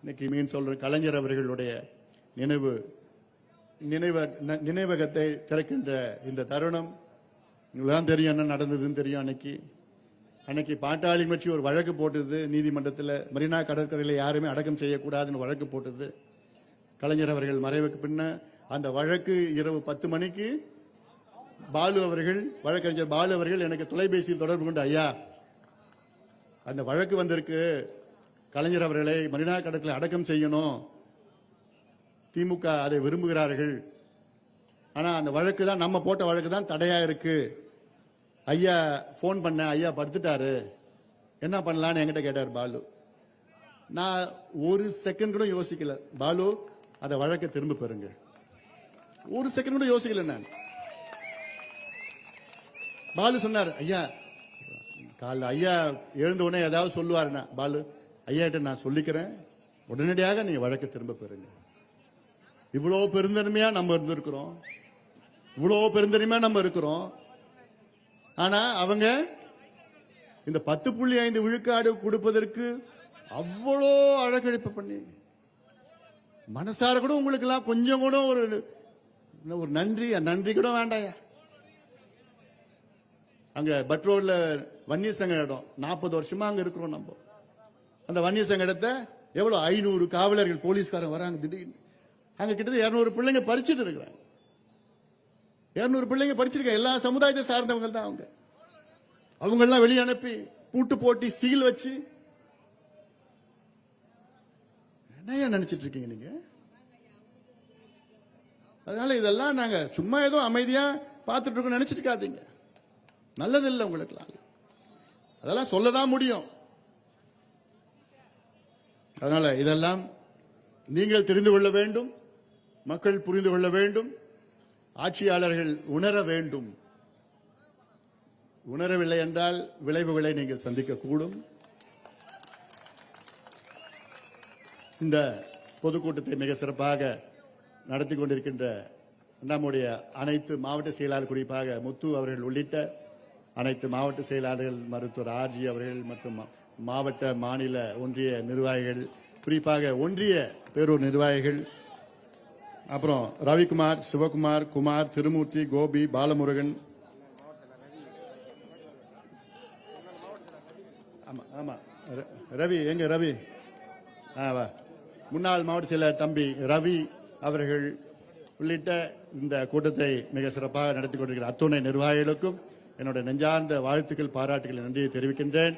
இன்னைக்கு மீன் சொல்ற கலைஞர் அவர்களுடைய நினைவகத்தை திறக்கின்ற இந்த தருணம் உங்களுக்கு தெரியும் என்ன நடந்ததுன்னு தெரியும். அன்னைக்கு பாட்டாளி கட்சி ஒரு வழக்கு போட்டது நீதிமன்றத்தில், மெரினா கடற்கரையில் யாருமே அடக்கம் செய்யக்கூடாதுன்னு வழக்கு போட்டது. கலைஞர் அவர்கள் மறைவுக்கு பின்ன அந்த வழக்கு இரவு 10 மணிக்கு பாலு அவர்கள், வழக்கறிஞர் பாலு அவர்கள் எனக்கு தொலைபேசியில் தொடர்பு கொண்டு, ஐயா அந்த வழக்கு வந்திருக்கு, கலைஞர் அவர்களை மெரினா கடற்கரையில் அடக்கம் செய்யணும், திமுக அதை விரும்புகிறார்கள், ஆனா அந்த வழக்கு தான், நம்ம போட்ட வழக்கு தான் தடையா இருக்கு. ஐயா போன் பண்ண, ஐயா படுத்துட்டாரு, என்ன பண்ணலான்னு என்கிட்ட கேட்டார் பாலு. நான் ஒரு செகண்ட் கூட யோசிக்கல, பாலு அந்த வழக்கை திரும்ப பெறுங்க, ஒரு செகண்ட் கூட யோசிக்கல நான். பாலு சொன்னார், ஐயா காலைல ஐயா எழுந்த உடனே ஏதாவது சொல்லுவாருன்னா, பாலு ஐயா கிட்ட நான் சொல்லிக்கிறேன், உடனடியாக நீங்க வழக்கை திரும்ப பெறுங்க. இவ்வளவு பெருந்தன்மையா நம்ம இருந்திருக்கிறோம், இவ்வளவு பெருந்தன்மையா நம்ம இருக்கிறோம். ஆனா அவங்க இந்த 10.5 விழுக்காடு கொடுப்பதற்கு அவ்வளோ அழகழிப்பு பண்ணி, மனசார கூட உங்களுக்கு எல்லாம் கொஞ்சம் கூட ஒரு நன்றி கூட வேண்டாயா. அங்க பட்ரோல்ல வன்னிய சங்க இடம் 40 வருஷமா அங்க இருக்கிறோம் நம்ம. அந்த வன்னிய சங்க இடத்தை எவ்வளவு 500 காவலர்கள் போலீஸ்காரங்க வராங்க திடீர்னு. அங்க கிட்டத்தட்ட 200 பிள்ளைங்க படிச்சுட்டு இருக்கிறாங்க. 200 பிள்ளைங்க படிச்சிருக்காங்க. எல்லா சமுதாயத்தை சார்ந்தவங்க தான் அவங்க. அவங்க எல்லாம் வெளியே அனுப்பி பூட்டு போட்டி சீல் வச்சு என்ன நினைச்சிட்டு இருக்கீங்க நீங்க? அதனால இதெல்லாம் நாங்க சும்மா ஏதோ அமைதியா பார்த்துட்டு இருக்கோம் நினைச்சிட்டு இருக்காதீங்க. நல்லதில்லை உங்களுக்கு. அதெல்லாம் சொல்லதான் முடியும். அதனால இதெல்லாம் நீங்கள் தெரிந்து கொள்ள வேண்டும், மக்கள் புரிந்து கொள்ள வேண்டும், ஆட்சியாளர்கள் உணர வேண்டும். உணரவில்லை என்றால் விளைவுகளை நீங்கள் சந்திக்கக்கூடும். இந்த பொதுக்கூட்டத்தை மிக சிறப்பாக நடத்தி கொண்டிருக்கின்ற நம்முடைய அனைத்து மாவட்ட செயலாளர், குறிப்பாக முத்து அவர்கள் உள்ளிட்ட அனைத்து மாவட்ட செயலாளர்கள், மருத்துவர் ஆர்ஜி அவர்கள் மற்றும் மாவட்ட மாநில ஒன்றிய நிர்வாகிகள், குறிப்பாக ஒன்றிய பேரூர் நிர்வாகிகள், அப்புறம் ரவிக்குமார், சிவகுமார், குமார், திருமூர்த்தி, கோபி, பாலமுருகன், ஆமா ரவி, எங்க ரவி, முன்னாள் மாவட்ட செயலர் தம்பி ரவி அவர்கள் உள்ளிட்ட இந்த கூட்டத்தை மிக சிறப்பாக நடத்தி கொண்டிருக்கிற அத்துணை நிர்வாகிகளுக்கும் என்னுடைய நெஞ்சார்ந்த வாழ்த்துக்கள், பாராட்டுகள், நன்றியை தெரிவிக்கின்றேன்.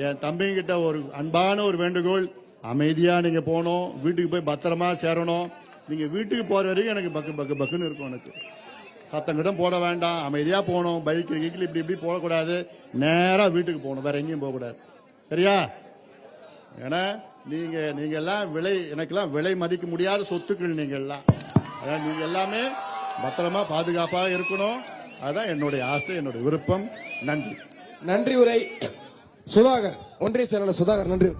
என் தம்பிங்கிட்ட ஒரு அன்பான ஒரு வேண்டுகோள், அமைதியா நீங்க போகணும், வீட்டுக்கு போய் பத்திரமா சேரணும். நீங்க வீட்டுக்கு போற வரைக்கும் எனக்கு பக்கு பக்கு பக்குன்னு இருக்கும். எனக்கு சத்தம் கிட்ட போட வேண்டாம், அமைதியா போகணும். பைக் கீக்கில் இப்படி இப்படி போகக்கூடாது, நேரா வீட்டுக்கு போகணும், வேற எங்கேயும் போகக்கூடாது. சரியா? ஏன்னா நீங்க எல்லாம் எனக்கெல்லாம் விலை மதிக்க முடியாத சொத்துக்கள். நீங்க எல்லாம் நீங்க எல்லாமே பத்திரமா பாதுகாப்பாக இருக்கணும். அதான் என்னுடைய ஆசை, என்னுடைய விருப்பம். நன்றி. நன்றி உரை சுதாகர், ஒன்றிய செயலாளர் சுதாகர். நன்றி.